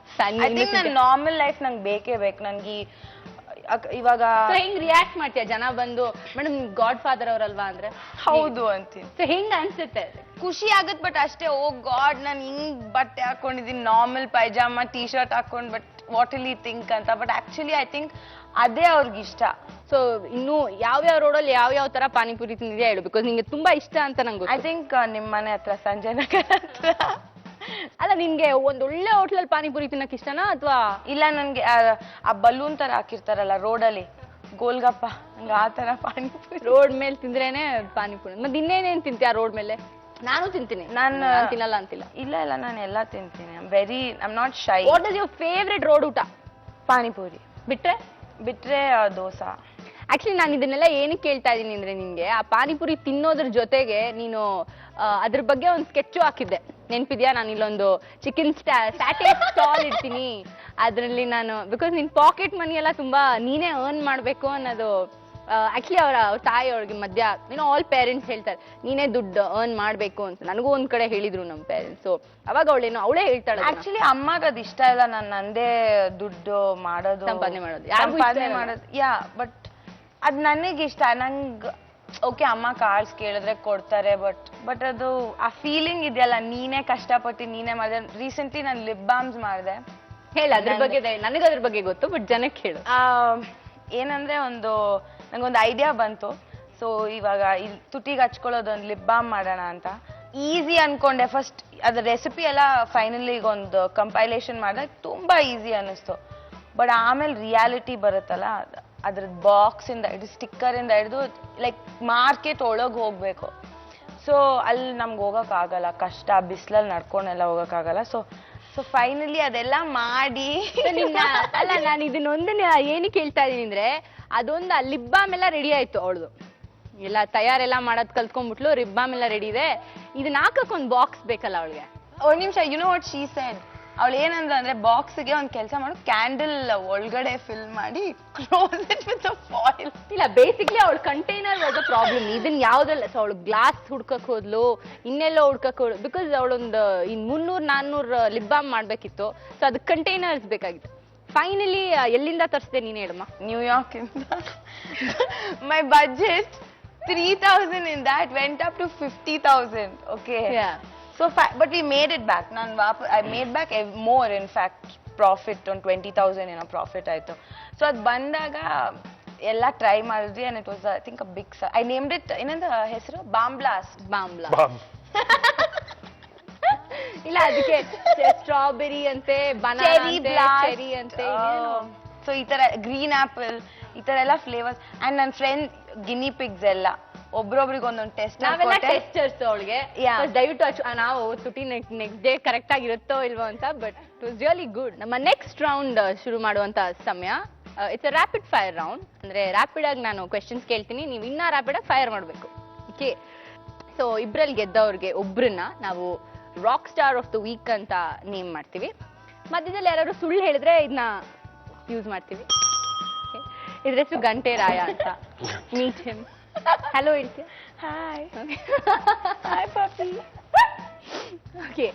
ಐ ಥಿಂಕ್ ನನ್ ನಾರ್ಮಲ್ ಲೈಫ್ ನಂಗೆ ಬೇಕೇ ಬೇಕು. ನನ್ಗೆ ಇವಾಗ ಹೆಂಗ್ ರಿಯಾಕ್ಟ್ ಮಾಡ್ತೀಯ ಜನ ಬಂದು ಮೇಡಮ್ ಗಾಡ್ ಫಾದರ್ ಅವರಲ್ವಾ ಅಂದ್ರೆ? ಹೌದು ಅಂತೀನಿ. ಸೊ ಹೆಂಗ್ ಅನ್ಸುತ್ತೆ? ಖುಷಿ ಆಗತ್, ಬಟ್ ಅಷ್ಟೇ. ಓ ಗಾಡ್, ನಾನು ಹಿಂಗ್ ಬಟ್ಟೆ ಹಾಕೊಂಡಿದೀನಿ, ನಾರ್ಮಲ್ ಪೈಜಾಮ ಟೀ ಶರ್ಟ್ ಹಾಕೊಂಡ್, but what will you think ಅಂತ. ಬಟ್ ಆಕ್ಚುಲಿ ಐ ಥಿಂಕ್ ಅದೇ ಅವ್ರಿಗೆ ಇಷ್ಟ. ಸೊ ಇನ್ನು ಯಾವ್ಯಾವ ರೋಡಲ್ಲಿ ಯಾವ್ಯಾವ ತರ ಪಾನಿಪುರಿ ತಿಂದಿದ್ಯಾ ಹೇಳು, ಬಿಕಾಸ್ ನಿಂಗೆ ತುಂಬಾ ಇಷ್ಟ ಅಂತ ನಂಗೆ. ಐ ಥಿಂಕ್ ನಿಮ್ ಮನೆ ಹತ್ರ ಸಂಜಯ್ ನಗರ್ ಹತ್ರ. ಅಲ್ಲ, ನಿನ್ಗೆ ಒಂದ್ ಒಳ್ಳೆ ಹೋಟ್ಲಲ್ಲಿ ಪಾನಿಪುರಿ ತಿನ್ನಕ್ ಇಷ್ಟನಾ ಅಥವಾ? ಇಲ್ಲ, ನನ್ಗೆ ಆ ಬಲೂನ್ ತರ ಹಾಕಿರ್ತಾರಲ್ಲ ರೋಡಲ್ಲಿ, ಗೋಲ್ಗಪ್ಪ, ಹಂಗ ಆ ತರ ಪಾನಿಪುರಿ ರೋಡ್ ಮೇಲೆ ತಿಂದ್ರೇನೆ ಪಾನಿಪುರಿ. ಮತ್ತೆ ಇನ್ನೇನೇನ್ ತಿಂತೀಯ ರೋಡ್ ಮೇಲೆ? ನಾನು ತಿಂತೀನಿ. ನಾನು ತಿನ್ನಲ್ಲ ಅಂತಿಲ್ಲ. ಇಲ್ಲ, ನಾನು ಎಲ್ಲಾ ತಿಂತೀನಿ. I am not shy. What is your favourite road ಊಟ? ಪಾನಿಪುರಿ. ಬಿಟ್ರೆ ದೋಸಾ. ಆಕ್ಚುಲಿ ನಾನು ಇದನ್ನೆಲ್ಲ ಏನಕ್ಕೆ ಕೇಳ್ತಾ ಇದೀನಿ ಅಂದ್ರೆ, ನಿನ್ಗೆ ಆ ಪಾನಿಪುರಿ ತಿನ್ನೋದ್ರ ಜೊತೆಗೆ ನೀನು ಅದ್ರ ಬಗ್ಗೆ ಒಂದು ಸ್ಕೆಚ್ ಹಾಕಿದ್ದೆ, ನೆನ್ಪಿದ್ಯಾ? ನಾನು ಇಲ್ಲೊಂದು ಚಿಕನ್ ಸ್ಯಾಟೇ ಸ್ಟಾಲ್ ಇಡ್ತೀನಿ, ಅದ್ರಲ್ಲಿ ನಾನು, ಬಿಕಾಸ್ ನಿನ್ ಪಾಕೆಟ್ ಮನಿ ಎಲ್ಲ ತುಂಬಾ ನೀನೇ ಅರ್ನ್ ಮಾಡ್ಬೇಕು ಅನ್ನೋದು. ಆಕ್ಚುಲಿ ಅವ್ರ ತಾಯಿ ಅವ್ರಿಗೆ ಮಧ್ಯ ಆಲ್ ಪೇರೆಂಟ್ಸ್ ಹೇಳ್ತಾರೆ ನೀನೇ ದುಡ್ಡು ಅರ್ನ್ ಮಾಡ್ಬೇಕು ಅಂತ. ನನಗೂ ಒಂದ್ ಕಡೆ ಹೇಳಿದ್ರು ನಮ್ಮ ಪೇರೆಂಟ್ಸ್. ಸೊ ಅವಾಗ ಅವಳೇ ಹೇಳ್ತಾಳೆ. ಆಕ್ಚುಲಿ ಅಮ್ಮಗ ಅದ್ ಇಷ್ಟ ಇಲ್ಲ, ನಾನು ನಂದೇ ದುಡ್ಡು ಮಾಡೋದು, ಸಂಪಾದನೆ ಮಾಡೋದು. ಯಾ, ಬಟ್ ಅದ್ ನನಗೆ ಇಷ್ಟ. ನಂಗ್ ಓಕೆ, ಅಮ್ಮ ಕಾರ್ಡ್ಸ್ ಕೇಳಿದ್ರೆ ಕೊಡ್ತಾರೆ, ಬಟ್ ಅದು ಆ ಫೀಲಿಂಗ್ ಇದೆಯಲ್ಲ, ನೀನೇ ಕಷ್ಟಪಟ್ಟು ನೀನೇ ಮಾಡಿದೆ. ರೀಸೆಂಟ್ಲಿ ನಾನು ಲಿಪ್ ಬಾಮ್ಸ್ ಮಾಡಿದೆ. ಹೇಳ ಅದ್ರ ಬಗ್ಗೆ. ನನಗೆ ಅದ್ರ ಬಗ್ಗೆ ಗೊತ್ತು, ಬಟ್ ಜನಕ್ಕೆ ಹೇಳು. ಏನಂದ್ರೆ ನಂಗೊಂದು ಐಡಿಯಾ ಬಂತು. ಸೊ ಇವಾಗ ಇಲ್ಲಿ ತುಟಿಗೆ ಹಚ್ಕೊಳ್ಳೋದೊಂದು ಲಿಪ್ ಬಾಮ್ ಮಾಡೋಣ ಅಂತ. ಈಸಿ ಅನ್ಕೊಂಡೆ ಫಸ್ಟ್. ಅದ್ರ ರೆಸಿಪಿ ಎಲ್ಲ ಫೈನಲಿ ಈಗ ಒಂದು ಕಂಪೈಲೇಷನ್ ಮಾಡಿದಾಗ ತುಂಬಾ ಈಸಿ ಅನ್ನಿಸ್ತು. ಬಟ್ ಆಮೇಲೆ ರಿಯಾಲಿಟಿ ಬರುತ್ತಲ್ಲ, ಅದ್ರದ್ದು ಬಾಕ್ಸ್ ಇಂದ ಹಿಡಿದು ಸ್ಟಿಕ್ಕರ್ ಇಂದ ಹಿಡಿದು ಲೈಕ್ ಮಾರ್ಕೆಟ್ ಒಳಗೆ ಹೋಗ್ಬೇಕು. ಸೊ ಅಲ್ಲಿ ನಮ್ಗೆ ಹೋಗಕ್ ಆಗಲ್ಲ, ಕಷ್ಟ. ಬಿಸಿಲಲ್ಲಿ ನಡ್ಕೊಂಡೆಲ್ಲ ಹೋಗಕ್ ಆಗಲ್ಲ. ಸೊ ಫೈನಲಿ ಅದೆಲ್ಲ ಮಾಡಿ ಅಲ್ಲ, ನಾನು ಇದನ್ನೊಂದನ್ನ ಏನಕ್ಕೆ ಹೇಳ್ತಾ ಇದೀನಿ ಅಂದ್ರೆ, ಅದೊಂದು ಲಿಪ್ ಬಾಮ್ ಎಲ್ಲ ರೆಡಿ ಆಯ್ತು ಅವಳದು, ಎಲ್ಲ ತಯಾರೆಲ್ಲ ಮಾಡೋದ್ ಕಲ್ತ್ಕೊಂಡ್ಬಿಟ್ಲು. ಲಿಪ್ ಬಾಮ್ ಎಲ್ಲ ರೆಡಿ ಇದೆ. ಇದನ್ನ ಹಾಕಕ್ ಒಂದು ಬಾಕ್ಸ್ ಬೇಕಲ್ಲ ಅವಳಿಗೆ. ಒಂದ್ ನಿಮಿಷ, you know what she said? ಅವಳು ಏನಂದ್ರೆ ಬಾಕ್ಸ್ಗೆ ಒಂದು ಕೆಲಸ ಮಾಡು, ಕ್ಯಾಂಡಲ್ ಒಳಗಡೆ ಫಿಲ್ ಮಾಡಿ ಕ್ಲೋಸ್ ಇಟ್ ವಿತ್ ಫಾಯಿಲ್. ಇಲ್ಲ, ಬೇಸಿಕ್ಲಿ ಅವಳ ಕಂಟೈನರ್ ವಾಸ್ ಅ ಪ್ರಾಬ್ಲಮ್. ಇದನ್ನ ಯಾವ್ದಲ್ಲ, ಸೊ ಅವಳು ಗ್ಲಾಸ್ ಹುಡ್ಕಕ್ ಹೋದ್ಲು, ಇನ್ನೆಲ್ಲ ಹುಡ್ಕಕ್ ಹೋದ್ಲು. ಬಿಕಾಸ್ ಅವಳೊಂದು 300-400 ಲಿಪ್ ಬಾಮ್ ಮಾಡ್ಬೇಕಿತ್ತು. ಸೊ ಅದಕ್ಕೆ ಕಂಟೈನರ್ಸ್ ಬೇಕಾಗಿತ್ತು. ಫೈನಲಿ ಎಲ್ಲಿಂದ ತರಿಸಿದೆ ನೀನು ಹೇಳಮ್ಮ? ನ್ಯೂಯಾರ್ಕ್ ಇಂದ. ಮೈ budget 3,000 in that went up to 50,000. Okay. Yeah. So, but we made it back. I made back more, in fact, profit on 20,000 ಏನೋ ಪ್ರಾಫಿಟ್ ಆಯ್ತು. ಸೊ ಅದು ಬಂದಾಗ ಎಲ್ಲ ಟ್ರೈ ಮಾಡಿದ್ವಿ, and it was I think a big I named it, ಏನಂತ ಹೆಸರು? Bomb blast. ಇಲ್ಲ, ಅದಕ್ಕೆ ಸ್ಟ್ರಾಬೆರಿ ಅಂತೆ, ಚೆರಿ ಅಂತೆ. ಸೊ ಈ ತರ ಗ್ರೀನ್ ಆಪಲ್, ಈ ತರ ಎಲ್ಲ ಫ್ಲೇವರ್ಸ್. ಅಂಡ್ ನನ್ನ ಫ್ರೆಂಡ್ ಗಿನಿ ಪಿಗ್ಸ್ ಎಲ್ಲ ಒಬ್ರೊಬ್ರಿಗೆ ಒಂದೊಂದು ಟೆಸ್ಟ್. ನಾವೆಲ್ಲ ಟೆಸ್ಟರ್ಸ್ ಅವಳಿಗೆ. ದಯವಿಟ್ಟು ನಾವು ತುಟಿ ನೆಕ್ಸ್ಟ್ ಡೇ ಕರೆಕ್ಟ್ ಆಗಿರುತ್ತೋ ಇಲ್ವೋ ಅಂತ. But it was really good. ನಮ್ಮ ನೆಕ್ಸ್ಟ್ ರೌಂಡ್ ಶುರು ಮಾಡುವಂತ ಸಮಯ. It's a rapid fire round. ಅಂದ್ರೆ ರ್ಯಾಪಿಡ್ ಆಗಿ ನಾನು ಕ್ವೆಶನ್ಸ್ ಕೇಳ್ತೀನಿ, ನೀವು ಇನ್ನ ರ್ಯಾಪಿಡ್ ಆಗಿ ಫೈರ್ ಮಾಡಬೇಕು. ಓಕೆ, ಸೊ ಇಬ್ರಲ್ಲಿ ಗೆದ್ದವ್ರಿಗೆ ಒಬ್ರನ್ನ ನಾವು rock star of the week ಅಂತ ನೇಮ್ ಮಾಡ್ತೀವಿ. ಮಧ್ಯದಲ್ಲಿ ಯಾರು ಸುಳ್ಳು ಹೇಳಿದ್ರೆ ಇದನ್ನ ಯೂಸ್ ಮಾಡ್ತೀವಿ. ಇದ್ರ ಹೆಸರು ಗಂಟೆ ರಾಯ ಅಂತ. Meet him. ಹಲೋ ಹೇಳ್ತೀಯ? ಹಾಯ್. ಹಾಯ್ ಪಾಪಿ. Okay,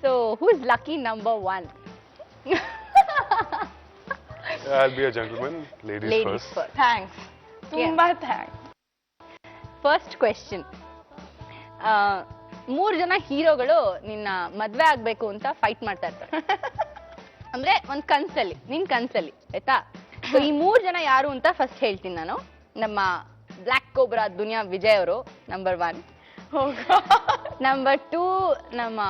so who is lucky number 1? I'll be a gentleman. Ladies first. Thanks, ತುಂಬಾ ಥ್ಯಾಂಕ್ಸ್. First question. 3 ಜನ ಹೀರೋಗಳು ನಿನ್ನ ಮದ್ವೆ ಆಗ್ಬೇಕು ಅಂತ ಫೈಟ್ ಮಾಡ್ತಾ ಇರ್ತಾರೆ. ಅಂದ್ರೆ ಒಂದ್ ಕನ್ಸಲ್ಲಿ, ನಿನ್ ಕನ್ಸಲ್ಲಿ ಆಯ್ತಾ? ಸೊ ಈ 3 ಜನ ಯಾರು ಅಂತ ಫಸ್ಟ್ ಹೇಳ್ತೀನಿ ನಾನು. ನಮ್ಮ ಬ್ಲ್ಯಾಕ್ ಕೋಬ್ರಾ ದುನಿಯಾ ವಿಜಯ್ ಅವರು ನಂಬರ್ 1, ನಂಬರ್ 2 ನಮ್ಮ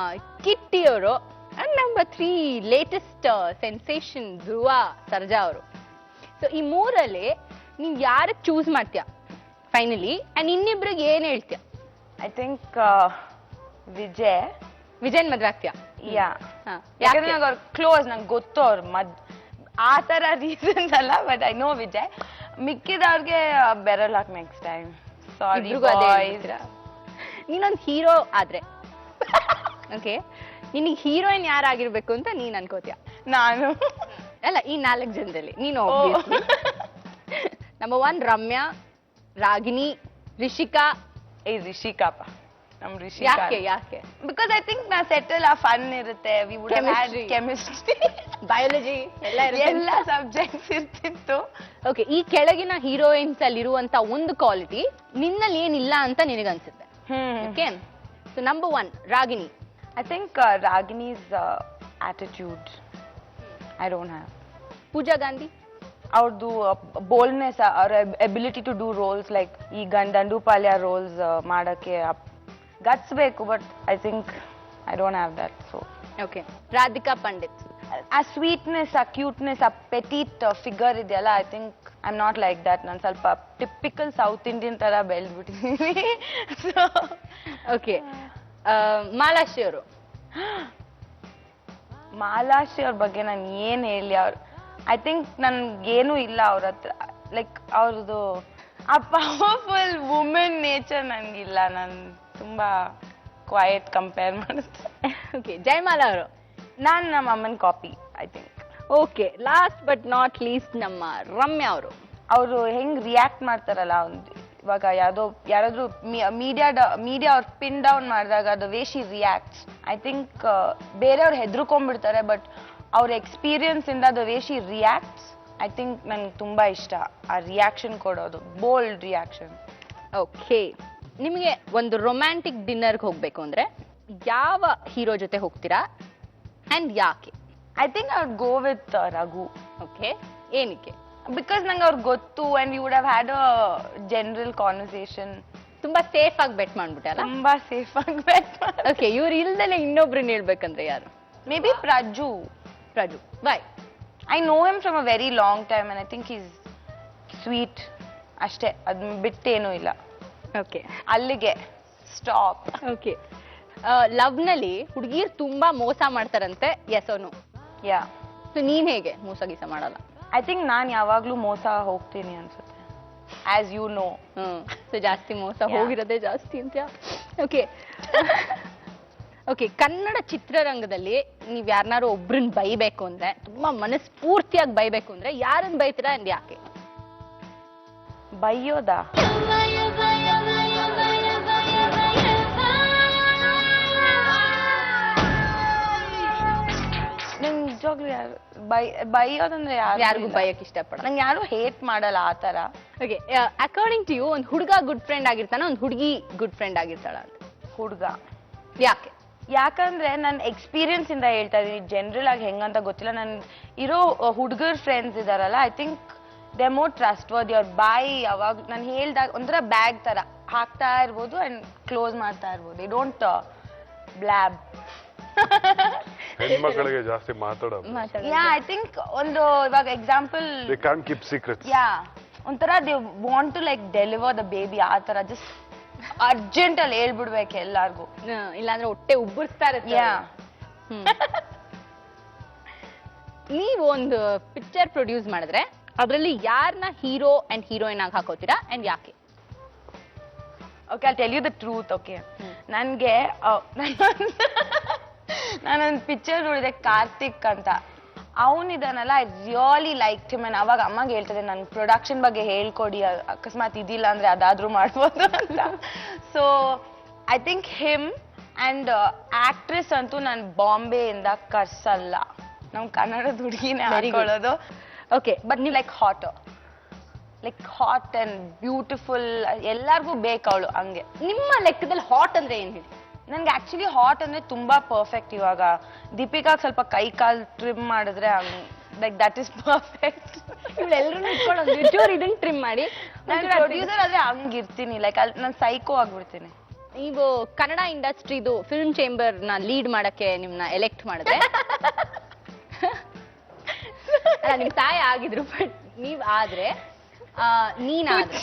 ಕಿಟ್ಟಿ ಅವರು, and number 3 latest sensation Dhruva Sarja ಅವರು. ಸೊ ಈ 3ರಲ್ಲಿ ನೀವ್ ಯಾರಿಗೆ ಚೂಸ್ ಮಾಡ್ತೀಯಾ ಫೈನಲಿ, ಅಂಡ್ ಇನ್ನಿಬ್ರಿಗೆ ಏನ್ ಹೇಳ್ತೀಯಾ? ಐ ಥಿಂಕ್ ವಿಜಯನ್ ಮದ್ವೆ ಆಗ್ತೀಯಾ? ಯಾ, ಯಾಕಂದ್ರೆ ನಂಗೆ ಅವ್ರು ಕ್ಲೋಸ್, ನಂಗೆ ಗೊತ್ತು ಅವ್ರು ಆ ತರ ರೀಸನ್ಸ್ ಅಲ್ಲ, ಬಟ್ ಐ ನೋ ವಿಜಯ್. ಮಿಕ್ಕಿದವ್ರಿಗೆ ಬೆರಲ್ ಹಾಕ್ ನೆಕ್ಸ್ಟ್ ಟೈಮ್. ಸಾರಿ ನೀನೊಂದು ಹೀರೋ ಆದ್ರೆ ಓಕೆ, ನಿನಗೆ ಹೀರೋಯಿನ್ ಯಾರಾಗಿರ್ಬೇಕು ಅಂತ ನೀನ್ ಅನ್ಕೋತೀಯ? ನಾನು ಅಲ್ಲ, ಈ 4 ಜನದಲ್ಲಿ ನೀನು ನಂಬರ್ 1 ರಮ್ಯಾ, ರಾಗಿಣಿ, ರಿಷಿಕಾ. ರಿಷಿಕಾಪ, ನಮ್ ರಿಷಿಕಾ. ಯಾಕೆ? ಬಿಕಾಸ್ ಐ ಥಿಂಕ್ ನಾ ಸೆಟಲ್ ಆ ಫನ್ ಇರುತ್ತೆ, we would have had chemistry, biology ಎಲ್ಲ ಸಬ್ಜೆಕ್ಟ್ಸ್ ಇರ್ತಿತ್ತು. ಓಕೆ, ಈ ಕೆಳಗಿನ ಹೀರೋಯಿನ್ಸ್ ಅಲ್ಲಿ ಇರುವಂತ ಒಂದು ಕ್ವಾಲಿಟಿ ನಿನ್ನಲ್ಲಿ ಏನಿಲ್ಲ ಅಂತ ನಿನಗನ್ಸುತ್ತೆ? Okay, so number 1 Ragini. I think ರಾಗಿಣಿ's attitude I don't have. Pooja Gandhi ಅವ್ರದ್ದು ಬೋಲ್ಡ್ನೆಸ್, ಅವ್ರ ability to do roles, like ಈ ದಂಡುಪಾಲ್ಯ ರೋಲ್ಸ್ ಮಾಡಕ್ಕೆ ಗಟ್ಸ್ ಬೇಕು, but I think I don't have that. So okay, Radhika Pandit. ಆ ಸ್ವೀಟ್ನೆಸ್, ಆ ಕ್ಯೂಟ್ನೆಸ್, ಆ ಪೆಟಿಟ್ ಫಿಗರ್ ಇದೆಯಲ್ಲ, I think I am not like that. ನಾನು ಸ್ವಲ್ಪ ಟಿಪಿಕಲ್ ಸೌತ್ ಇಂಡಿಯನ್ ತರ ಬೆಳೆದ್ಬಿಟ್ಟಿದ್ದೀನಿ. ಓಕೆ, ಮಾಲಾಶ್ರೀ ಅವರು. ಮಾಲಾಶ್ರೀ ಅವ್ರ ಬಗ್ಗೆ ನಾನು ಏನ್ ಹೇಳಿ, ಅವ್ರು ಐ ಥಿಂಕ್ ನನ್ಗೇನು ಇಲ್ಲ ಅವ್ರ ಹತ್ರ. ಲೈಕ್ ಅವ್ರದ್ದು ಆ ಪವರ್ಫುಲ್ ವುಮೆನ್ ನೇಚರ್ ನನ್ಗಿಲ್ಲ. ನಾನು ತುಂಬಾ ಕ್ವೈಟ್ ಕಂಪೇರ್ ಮಾಡುತ್ತೆ. ಓಕೆ, ಜಯಮಾಲಾ ಅವರು. ನಾನು ನಮ್ಮ ಅಮ್ಮನ copy I think. Okay, last but not least ನಮ್ಮ ರಮ್ಯಾ ಅವರು. ಅವರು ಹೆಂಗ್ ರಿಯಾಕ್ಟ್ ಮಾಡ್ತಾರಲ್ಲ, ಇವಾಗ ಯಾರಾದ್ರೂ ಮೀಡಿಯಾ ಅವ್ರು ಪಿನ್ ಡೌನ್ ಮಾಡಿದಾಗ the way she reacts, I think ಬೇರೆಯವ್ರು ಹೆದರ್ಕೊಂಡ್ಬಿಡ್ತಾರೆ, ಬಟ್ ಅವ್ರ ಎಕ್ಸ್ಪೀರಿಯನ್ಸ್ ಇಂದ the way she reacts, I think ನನ್ಗೆ ತುಂಬಾ ಇಷ್ಟ ಆ ರಿಯಾಕ್ಷನ್ ಕೊಡೋದು, ಬೋಲ್ಡ್ ರಿಯಾಕ್ಷನ್. ಓಕೆ, ನಿಮಗೆ ಒಂದು ರೊಮ್ಯಾಂಟಿಕ್ ಡಿನ್ನರ್ಗೆ ಹೋಗ್ಬೇಕು ಅಂದ್ರೆ ಯಾವ ಹೀರೋ ಜೊತೆ ಹೋಗ್ತೀರಾ ಅಂಡ್ ಯಾಕೆ? I think I would go with Raghu. Okay, ಏನಕ್ಕೆ? ಬಿಕಾಸ್ ನಂಗೆ ಅವ್ರಿಗೆ ಗೊತ್ತು, and you would have had a general conversation. ತುಂಬಾ ಸೇಫ್ ಆಗಿ ಬೆಟ್ ಮಾಡ್ಬಿಟ್ಟಲ್ಲ? ತುಂಬಾ ಸೇಫ್ ಆಗಿ ಬೆಟ್. ಓಕೆ, ಇವ್ರು ಇಲ್ದಲೆ ಇನ್ನೊಬ್ರನ್ನ ಹೇಳ್ಬೇಕಂದ್ರೆ ಯಾರು? Maybe Praju. Bye. I know him from a very long time and I think is sweet. ಅಷ್ಟೇ, ಅದ್ ಬಿಟ್ಟೇನೂ ಇಲ್ಲ. ಓಕೆ, ಅಲ್ಲಿಗೆ ಸ್ಟಾಪ್. ಓಕೆ, ಲವ್ನಲ್ಲಿ ಹುಡುಗಿರ್ ತುಂಬಾ ಮೋಸ ಮಾಡ್ತಾರಂತೆ, ಎಸ್ ನೋ? ಯಾ. ಸೊ ನೀನ್ ಹೇಗೆ ಮೋಸ ಗೀಸ ಮಾಡಲ್ಲ? ಐ ಥಿಂಕ್ ನಾನ್ ಯಾವಾಗ್ಲೂ ಮೋಸ ಹೋಗ್ತೀನಿ ಅನ್ಸುತ್ತೆ, ಆಸ್ ಯು ನೋ. ಸೊ ಜಾಸ್ತಿ ಮೋಸ ಹೋಗಿರೋದೇ ಜಾಸ್ತಿ ಅಂತ. ಓಕೆ ಓಕೆ, ಕನ್ನಡ ಚಿತ್ರರಂಗದಲ್ಲಿ ನೀವ್ ಯಾರನ್ನಾರು ಒಬ್ರನ್ನ ಬೈಬೇಕು ಅಂದ್ರೆ, ತುಂಬಾ ಮನಸ್ಫೂರ್ತಿಯಾಗಿ ಬೈಬೇಕು ಅಂದ್ರೆ ಯಾರನ್ನ ಬೈತೀರಾ ಅಂದ್ ಯಾಕೆ? ಬೈಯೋದಾ? ನಂಗೆ ನಿಜವಾಗ್ಲೂ ಬೈಯೋದಂದ್ರೆ ಯಾರಿಗೂ ಬೈಯಕ್ ಇಷ್ಟಪಡ. ನಂಗೆ ಯಾರು ಹೇಟ್ ಮಾಡಲ್ಲ ಆ ತರ. ಓಕೆ, ಅಕಾರ್ಡಿಂಗ್ ಟು ಯು ಒಂದು ಹುಡುಗ ಗುಡ್ ಫ್ರೆಂಡ್ ಆಗಿರ್ತಾನ, ಒಂದು ಹುಡುಗಿ ಗುಡ್ ಫ್ರೆಂಡ್ ಆಗಿರ್ತಾಳ ಅಂತ? ಹುಡುಗ. ಯಾಕೆ? ಯಾಕಂದ್ರೆ ನನ್ನ ಎಕ್ಸ್ಪೀರಿಯನ್ಸ್ ಇಂದ ಹೇಳ್ತಾ ಇದೀನಿ, ಜನರಲ್ ಆಗಿ ಹೆಂಗಂತ ಗೊತ್ತಿಲ್ಲ. ನನ್ ಇರೋ ಹುಡುಗರ್ ಫ್ರೆಂಡ್ಸ್ ಇದಾರಲ್ಲ, I think they more trust worthy. ಅವ್ರ ಬಾಯಿ ಯಾವಾಗ ನಾನು ಹೇಳ್ದಾಗ ಒಂಥರ ಬ್ಯಾಗ್ ತರ ಹಾಕ್ತಾ ಇರ್ಬೋದು ಅಂಡ್ ಕ್ಲೋಸ್ ಮಾಡ್ತಾ ಇರ್ಬೋದು. They don't blab. ಹೆಣ್ಮಕ್ಳಿಗೆ ಜಾಸ್ತಿ ಮಾತಾಡೋದು. ಯಾ, ಐ ಥಿಂಕ್ ಒಂದು ಇವಾಗ example, they can't keep secrets. Yeah, ಒಂಥರ they want to like deliver the baby, ಆ ತರ ಜಸ್ಟ್ ಅರ್ಜೆಂಟ್ ಅಲ್ಲಿ ಹೇಳ್ಬಿಡ್ಬೇಕು ಎಲ್ಲಾರ್ಗು, ಇಲ್ಲಾಂದ್ರೆ ಹೊಟ್ಟೆ ಉಬ್ಬರಿಸ್ತಾ ಇರುತ್ತೆ. ಯಾ. ನೀವು ಒಂದು ಪಿಕ್ಚರ್ ಪ್ರೊಡ್ಯೂಸ್ ಮಾಡಿದ್ರೆ ಅದ್ರಲ್ಲಿ ಯಾರನ್ನ ಹೀರೋ ಅಂಡ್ ಹೀರೋಯಿನ್ ಆಗಿ ಹಾಕೋತೀರಾ ಅಂಡ್ ಯಾಕೆ? Okay, I tell you the truth. Okay, ನನ್ಗೆ ನಾನೊಂದು ಪಿಕ್ಚರ್ ನೋಡಿದೆ, ಕಾರ್ತಿಕ್ ಅಂತ. ಅವನಿದಾನಲ್ಲ, I really like him. And ಅವಾಗ ಅಮ್ಮಗೆ ಹೇಳ್ತದೆ, ನನ್ ಪ್ರೊಡಕ್ಷನ್ ಬಗ್ಗೆ ಹೇಳ್ಕೊಡಿ, ಅಕಸ್ಮಾತ್ ಇದಿಲ್ಲ ಅಂದ್ರೆ ಅದಾದ್ರೂ ಮಾಡ್ಬೋದು ಅಂತ. So I think him. And actress ಅಂತೂ ನಾನು ಬಾಂಬೆಯಿಂದ ಕರ್ಸಲ್ಲ, ನಮ್ ಕನ್ನಡದ ಹುಡುಗಿನೇ ಹಾಕೊಳ್ಳೋದು. ಓಕೆ, ಬಟ್ ನೀವು ಲೈಕ್ ಹಾಟ್ ಅಂಡ್ ಬ್ಯೂಟಿಫುಲ್, ಎಲ್ಲಾರ್ಗು ಬೇಕು ಅವಳು ಹಂಗೆ. ನಿಮ್ಮ ಲೆಕ್ಕದಲ್ಲಿ ಹಾಟ್ ಅಂದ್ರೆ ಏನ್ ಹೇಳಿ? ನನ್ಗೆ ಆಕ್ಚುಲಿ ಹಾಟ್ ಅಂದ್ರೆ ತುಂಬಾ ಪರ್ಫೆಕ್ಟ್. ಇವಾಗ ದೀಪಿಕಾ ಸ್ವಲ್ಪ ಕೈ ಕಾಲ್ ಟ್ರಿಮ್ ಮಾಡಿದ್ರೆ ಲೈಕ್ ದಟ್ ಇಸ್ ಪರ್ಫೆಕ್ಟ್. ಇವಳೆಲ್ಲರೂ ಇಟ್ಕೊಂಡು ಒಂಚೂರು ಇದನ್ನ ಟ್ರಿಮ್ ಮಾಡಿ. ನಾನು ಪ್ರೊಡ್ಯೂಸರ್ ಆದ್ರೆ ಹಂಗಿರ್ತೀನಿ, ಲೈಕ್ ಅಲ್ಲಿ ನಾನು ಸೈಕೋ ಆಗ್ಬಿಡ್ತೀನಿ. ನೀವು ಕನ್ನಡ ಇಂಡಸ್ಟ್ರಿದು ಫಿಲ್ಮ್ ಚೇಂಬರ್ ನ ಲೀಡ್ ಮಾಡಕ್ಕೆ ನಿಮ್ನ ಎಲೆಕ್ಟ್ ಮಾಡಿದ್ರೆ ಅಲ್ಲ ನಿಮ್ ತಾಯಿ ಆಗಿದ್ರು, ಬಟ್ ನೀವ್ ಆದ್ರೆ ನೀನಾದ್ರೆ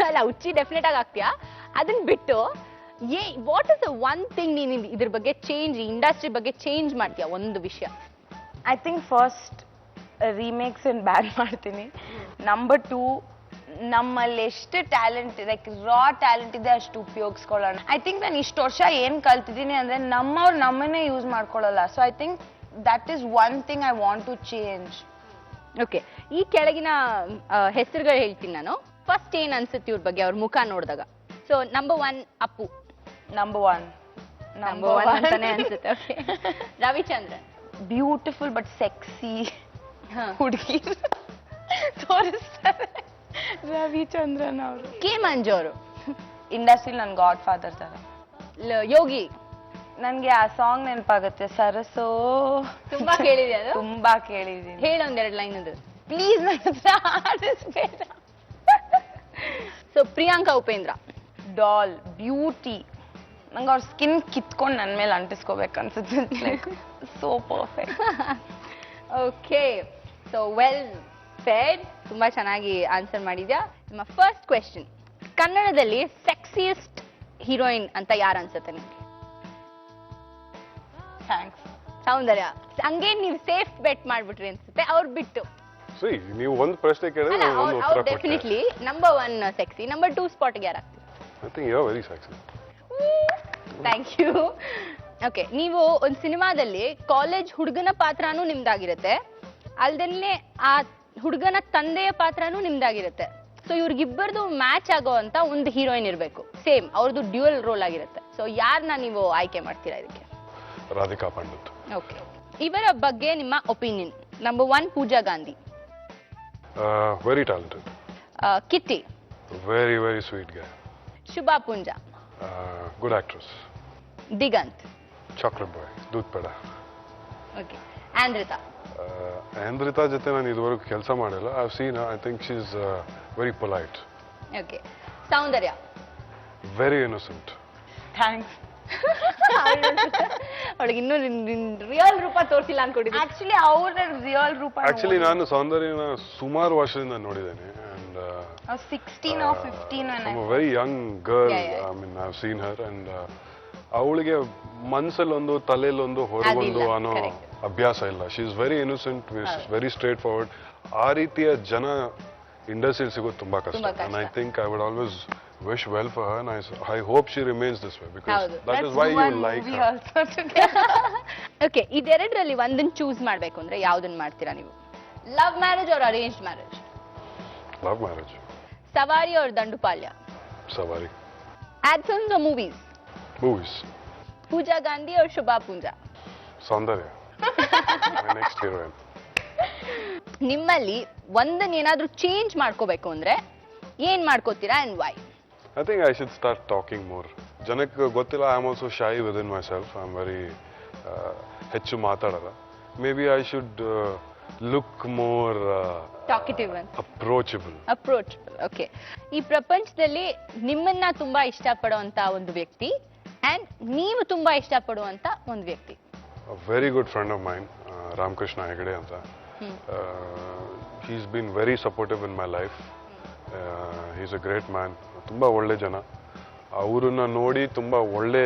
ಅಲ್ಲ ಹುಚ್ಚಿ ಡೆಫಿನೆಟ್ ಆಗಿ ಆಗ್ತೀಯಾ. ಅದನ್ನ ಬಿಟ್ಟು what is the one thing ನೀನ್ ಇದ್ರ ಬಗ್ಗೆ ಚೇಂಜ್, ಇಂಡಸ್ಟ್ರಿ ಬಗ್ಗೆ ಚೇಂಜ್ ಮಾಡ್ತೀಯಾ ಒಂದು ವಿಷಯ? I think first remakes and ban ಮಾಡ್ತೀನಿ. ನಂಬರ್ 2 ನಮ್ಮಲ್ಲಿ ಎಷ್ಟು ಟ್ಯಾಲೆಂಟ್ ಇದೆ, ಲೈಕ್ ರಾ ಟ್ಯಾಲೆಂಟ್ ಇದೆ ಅಷ್ಟು ಉಪಯೋಗಿಸ್ಕೊಳ್ಳೋಣ. ಐ ಥಿಂಕ್ ನಾನು ಇಷ್ಟು ವರ್ಷ ಏನ್ ಕಲ್ತಿದ್ದೀನಿ ಅಂದ್ರೆ ನಮ್ಮವ್ರು ನಮ್ಮನ್ನೇ ಯೂಸ್ ಮಾಡ್ಕೊಳ್ಳಲ್ಲ. So I think that is one thing I want to change. Okay, ಈ ಕೆಳಗಿನ ಹೆಸರುಗಳು ಹೇಳ್ತೀನಿ ನಾನು. ಫಸ್ಟ್ ಏನ್ ಅನ್ಸುತ್ತೆ ಇವ್ರ ಬಗ್ಗೆ ಅವ್ರ ಮುಖ ನೋಡಿದಾಗ? So number 1 Appu. ನಂಬರ್ 1 ಅಂತಾನೆ ಅನ್ಸುತ್ತೆ. Okay, Ravichandran. Beautiful but sexy ಹುಡುಗಿ ತೋರಿಸ್ತಾರೆ ರವಿಚಂದ್ರನ್ ಅವರು. ಕೆ ಮಂಜು ಅವರು ಇಂಡಸ್ಟ್ರಿ ನನ್ ಗಾಡ್ ಫಾದರ್ ತರ. ಯೋಗಿ. ನನ್ಗೆ ಆ ಸಾಂಗ್ ನೆನಪಾಗುತ್ತೆ, ಸರಸೋ. ತುಂಬಾ ಕೇಳಿದೆ ಅದು? ತುಂಬಾ ಕೇಳಿದೀನಿ. ಹೇಳೊಂದೆರಡು ಲೈನ್ ಅದು ಪ್ಲೀಸ್. ನನ್ನ ಹತ್ರ ಆಡಿಸ್ಬೇಡ. So Priyanka Upendra. Doll, beauty. ನಂಗೆ ಅವ್ರ ಸ್ಕಿನ್ ಕಿತ್ಕೊಂಡು ನನ್ನ ಮೇಲೆ ಅಂಟಿಸ್ಕೋಬೇಕು ಅನ್ಸುತ್ತೆ. Like so perfect. Okay, so well ಫೇಡ್, ತುಂಬಾ ಚೆನ್ನಾಗಿ ಆನ್ಸರ್ ಮಾಡಿದ್ಯಾ. ನಿಮ್ಮ ಫಸ್ಟ್ ಕ್ವೆಶ್ಚನ್, ಕನ್ನಡದಲ್ಲಿ ಸೆಕ್ಸಿಯೆಸ್ಟ್ ಹೀರೋಯಿನ್ ಅಂತ ಯಾರು ಅನ್ಸುತ್ತೆ ನಿಮ್ಗೆ? ಥ್ಯಾಂಕ್ಸ್. ಸೌಂದರ್ಯ. ಹಂಗೆ ನೀವು ಸೇಫ್ ಬೆಟ್ ಮಾಡ್ಬಿಟ್ರಿ ಅನ್ಸುತ್ತೆ ಅವ್ರು ಬಿಟ್ಟು. ಸರಿ, ನೀವು ಒಂದು ಪ್ರಶ್ನೆ ಕೇಳಿದ್ರೆ ನಾನು ಒಂದು ಉತ್ತರ ಕೊಟ್ಟೆ. ಡೆಫಿನೆಟ್ಲಿ ನಂಬರ್ 1 ಸೆಕ್ಸಿ, ನಂಬರ್ 2 ಸ್ಪಾಟ್ಗೆ ಯಾರು ಆಗ್ತೀವಿ? I think you are very sexy. Thank you. Okay, ನೀವು ಒಂದು ಸಿನಿಮಾದಲ್ಲಿ ಕಾಲೇಜ್ ಹುಡುಗನ ಪಾತ್ರನೂ ನಿಮ್ದಾಗಿರುತ್ತೆ, ಅಲ್ದಲ್ಲೇ ಆ ಹುಡುಗನ ತಂದೆಯ ಪಾತ್ರನೂ ನಿಮ್ದಾಗಿರುತ್ತೆ. ಸೊ ಇವ್ರಿಗಿಬ್ಬರದು ಮ್ಯಾಚ್ ಆಗೋ ಅಂತ ಒಂದು ಹೀರೋಯಿನ್ ಇರಬೇಕು, ಸೇಮ್ ಅವ್ರದ್ದು ಡ್ಯೂಯಲ್ ರೋಲ್ ಆಗಿರುತ್ತೆ. ಸೊ ಯಾರನ್ನ ನೀವು ಆಯ್ಕೆ ಮಾಡ್ತೀರಾ ಇದಕ್ಕೆ? ರಾಧಿಕಾ ಪಂಡಿತ್. ಓಕೆ, ಇವರ ಬಗ್ಗೆ ನಿಮ್ಮ opinion? Number 1 Pooja Gandhi. Very talented. Kitty. Very very sweet guy. Shubha Punja. Good actress. Diganth. Chocolate boy, doodh peda. Okay, Aindrita. Aindrita ಜೊತೆ ನಾನು ಇದುವರೆಗೂ ಕೆಲಸ ಮಾಡಿಲ್ಲ. I have seen her. I think she is very polite. Okay, Soundarya. Very innocent. Thanks. ಅವಳಿಗೆ ಇನ್ನೂ ರಿಯಲ್ ರೂಪ ತೋರಿಸಿಲ್ಲ ಅನ್ಕೊಂಡಿದ್ದೆ. ಆಕ್ಚುಲಿ ಅವ್ರ ರಿಯಲ್ ರೂಪ ಆಕ್ಚುಲಿ ನಾನು ಸೌಂದರ್ಯನ ಸುಮಾರು ವರ್ಷದಿಂದ ನೋಡಿದ್ದೇನೆ. And 16 or 15 from a very Young girl. Yeah, yeah. I mean I have seen Har. And ಅವಳಿಗೆ ಮನ್ಸಲ್ಲೊಂದು ತಲೆಯಲ್ಲೊಂದು ಹೊರಗೊಂದು ಅದಿಲ್ಲ, ಅನ್ನೋ correct. ಅಭ್ಯಾಸ ಇಲ್ಲ. She is very innocent, very straight forward. ಆ ರೀತಿಯ ಜನ ಇಂಡಸ್ಟ್ರಿಯಲ್ಲಿ ಸಿಗೋದು ತುಂಬಾ ಕಷ್ಟ. ತುಂಬಾ ಕಷ್ಟ. And I think I wood always wish well for her, and I hope she remains this way, because ಹೌದು. that is why you like her. Okay, ಇದೆರಡರಲ್ಲಿ ಒಂದನ್ನ ಚೂಸ್ ಮಾಡ್ಬೇಕು ಅಂದ್ರೆ ಯಾವ್ದನ್ನ ಮಾಡ್ತೀರಾ ನೀವು? Love marriage or arranged marriage? Love marriage. Savari or Dandupalya? Savari. Ad films or movies? Movies. Pooja Gandhi or Shubha Punja? Saundarya. My next heroine. ನಿಮ್ಮಲ್ಲಿ ಒಂದನ್ನ ಏನಾದ್ರೂ ಚೇಂಜ್ ಮಾಡ್ಕೋಬೇಕು ಅಂದ್ರೆ ಏನ್ ಮಾಡ್ಕೋತೀರಾ and why? I think I should start talking more. ಜನಕ್ಕೆ ಗೊತ್ತಿಲ್ಲ, I am also shy within myself. I am very ಹೆಚ್ಚು ಮಾತಾಡಲ್ಲ. Maybe I should look more talkative ಅಂತ, approachable. ಅಪ್ರೋಚಬಲ್. ಓಕೆ, ಈ ಪ್ರಪಂಚದಲ್ಲಿ ನಿಮ್ಮನ್ನ ತುಂಬಾ ಇಷ್ಟಪಡುವಂತ ಒಂದು ವ್ಯಕ್ತಿ ಅಂಡ್ ನೀವು ತುಂಬಾ ಇಷ್ಟಪಡುವಂತ ಒಂದು ವ್ಯಕ್ತಿ? A very good friend of mine, Ramkrishna Hegde anta. He's been very supportive in my life. He's a great man. ತುಂಬಾ ಒಳ್ಳೆ ಜನ. ಅವರನ್ನ ನೋಡಿ ತುಂಬಾ ಒಳ್ಳೆ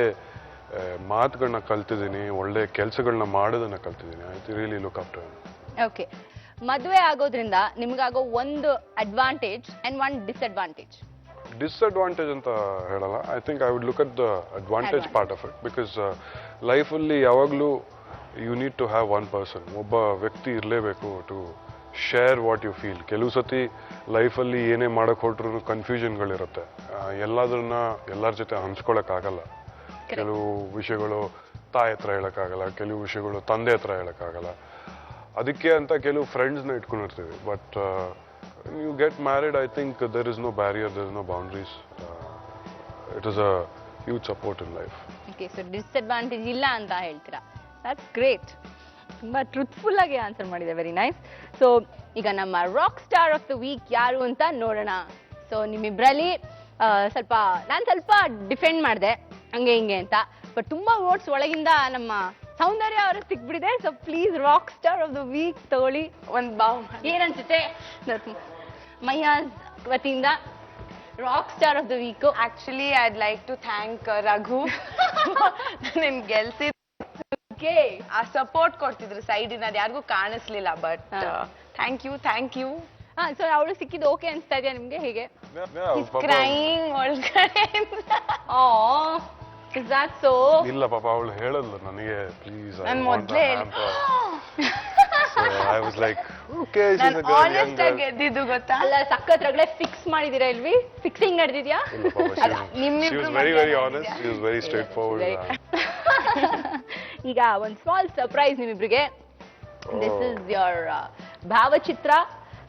ಮಾತುಗಳನ್ನ ಕಲ್ತಿದ್ದೀನಿ, ಒಳ್ಳೆ ಕೆಲಸಗಳನ್ನ ಮಾಡೋದನ್ನ ಕಲ್ತಿದ್ದೀನಿ. I really look up to him. Okay, ಮದುವೆ ಆಗೋದ್ರಿಂದ ನಿಮ್ಗಾಗೋ ಒಂದು advantage and one disadvantage? Disadvantage ಅಂತ ಹೇಳಲ್ಲ. I think I would look at the advantage part of it. Because ಲೈಫಲ್ಲಿ ಯಾವಾಗಲೂ you need to have one person, ಒಬ್ಬ ವ್ಯಕ್ತಿ ಇರಲೇಬೇಕು to share what you feel. ಕೆಲವು ಸತಿ ಲೈಫಲ್ಲಿ ಏನೇ ಮಾಡಕ್ ಹೊರಟ್ರು ಕನ್ಫ್ಯೂಷನ್ಗಳಿರುತ್ತೆ. ಎಲ್ಲದನ್ನ ಎಲ್ಲರ ಜೊತೆ ಹಂಚ್ಕೊಳಕ್ಕಾಗಲ್ಲ. ಕೆಲವು ವಿಷಯಗಳು ತಾಯಿ ಹತ್ರ ಹೇಳಕ್ಕಾಗಲ್ಲ, ಕೆಲವು ವಿಷಯಗಳು ತಂದೆ ಹತ್ರ ಹೇಳಕ್ಕಾಗಲ್ಲ. ಅದಕ್ಕೆ ಅಂತ ಕೆಲವು ಫ್ರೆಂಡ್ಸ್ನ ಇಟ್ಕೊಂಡಿರ್ತೀವಿ. But you get married, I think there is no barrier, there is no boundaries. It is a huge support in life. Okay, so disadvantage ಇಲ್ಲ ಅಂತ ಹೇಳ್ತೀರಾ. That's great. ತುಂಬಾ ಟ್ರೂತ್ಫುಲ್ ಆಗಿ ಆನ್ಸರ್ ಮಾಡಿದೆ, ವೆರಿ ನೈಸ್. ಸೊ ಈಗ ನಮ್ಮ rock star of the week ಯಾರು ಅಂತ ನೋಡೋಣ. ಸೊ ನಿಮ್ಮಿಬ್ರಲ್ಲಿ ನಾನು ಸ್ವಲ್ಪ ಡಿಫೆಂಡ್ ಮಾಡಿದೆ ಹಂಗೆ ಹಿಂಗೆ ಅಂತ, ಬಟ್ ತುಂಬಾ ವೋಟ್ಸ್ ಒಳಗಿಂದ ನಮ್ಮ ಸೌಂದರ್ಯ ಅವ್ರಿಗೆ ಸಿಕ್ಬಿಡಿದೆ. So please rock star of the week ತಗೊಳ್ಳಿ. ಒಂದ್ ಬಾವ್ ಏನನ್ಸುತ್ತೆ ಮೈಯಾಸ್ ವತಿಯಿಂದ rock star of the week? Actually I'd like to thank Raghu. ನಿನ್ ಗೆಲ್ಸಿ ಆ ಸಪೋರ್ಟ್ ಕೊಡ್ತಿದ್ರು ಸೈಡಿನ, ಅದು ಯಾರಿಗೂ ಕಾಣಿಸ್ಲಿಲ್ಲ. But thank you. ಸೊ ಅವಳು ಸಿಕ್ಕಿದ್ದು ಓಕೆ ಅನ್ಸ್ತಾ ಇದೆಯಾ ನಿಮ್ಗೆ? ಹೇಗೆ ಕ್ರೈಯಿಂಗ್ ಒಳಗಡೆ ಇಸ್ ದಟ್ ಸೋ? ಇಲ್ಲ ಪಾಪ ಅವಳು ಹೇಳಲ್ಲ ನನಗೆ, ಪ್ಲೀಸ್ ನಾನ್ ಮೊದ್ಲೇ ಐ ವಾಸ್ ಲೈಕ್ ಓಕೆ ನಾನು ಆನೆಸ್ಟ್ ಆಗಿ ಗೆದ್ದಿದ್ದು ಗೊತ್ತಾ? ಅಲ್ಲ, ಸಖತ್ ರಗಳೆ ಫಿಕ್ಸ್ ಮಾಡಿದೀರಾ ಇಲ್ವಿ? Fixing ನಡೆದಿದ್ಯಾ? she was very honest, she was very straightforward. ಈಗ ಒಂದ್ ಸ್ಮಾಲ್ ಸರ್ಪ್ರೈಸ್ ನಿಮ್ಮಿಬ್ರಿಗೆ. ದಿಸ್ ಇಸ್ ಯೋರ್ ಭಾವಚಿತ್ರ.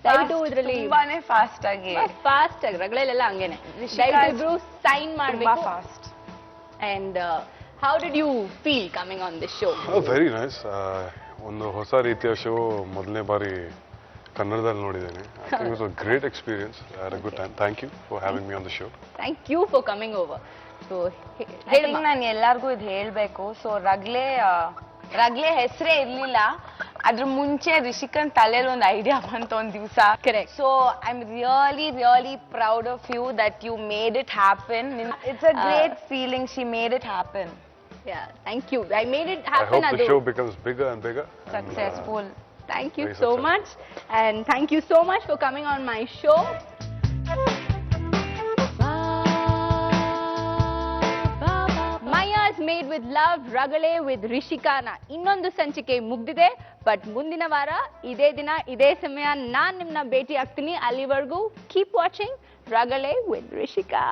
ದಯವಿಟ್ಟು ಇದ್ರಲ್ಲಿ ತುಂಬಾನೇ ಫಾಸ್ಟ್ ಆಗಿ ರಗಳೆಲ್ಲ ಹಂಗೇನೆ ದಯವಿಟ್ಟು ಇಬ್ರು ಸೈನ್ ಮಾಡ್ಬೇಕು. Fast. And how did you feel coming on this show? Very nice. ಒಂದು ಹೊಸ ರೀತಿಯ ಶೋ ಮೊದಲನೇ ಬಾರಿ ಕನ್ನಡದಲ್ಲಿ ನೋಡಿದ್ದೇನೆ. I think it was a great experience. I had a good time. Thank you for having me on the show. Thank you for coming over. So ನಾನು ಎಲ್ಲಾರ್ಗೂ ಇದು ಹೇಳ್ಬೇಕು. ಸೊ ರಗ್ಲೆ ಹೆಸರೇ ಇರ್ಲಿಲ್ಲ, ಅದ್ರ ಮುಂಚೆ ರಿಷಿಕನ್ ತಲೆಯಲ್ಲಿ ಒಂದು ಐಡಿಯಾ ಬಂತು ಒಂದ್ ದಿವಸ. Correct. So I am really proud of you that you made it happen. It's a great feeling. She made it happen. Thank you. I made it I happen. hope the show becomes bigger and bigger. Successful. Thank you Very so successful. much, and thank you so much for coming on my show. Maya's Made with Love, Ragale with Rishikana ಇನ್ನೊಂದು ಸಂಚಿಕೆ ಮುಗ್ದಿದೆ. ಬಟ್ ಮುಂದಿನ ವಾರ ಇದೇ ದಿನ ಇದೇ ಸಮಯ ನಾನ್ ನಿಮ್ಮನ್ನ ಭೇಟಿ ಆಗ್ತೀನಿ. ಅಲ್ಲಿವರೆಗೂ keep watching Ragale with Rishika.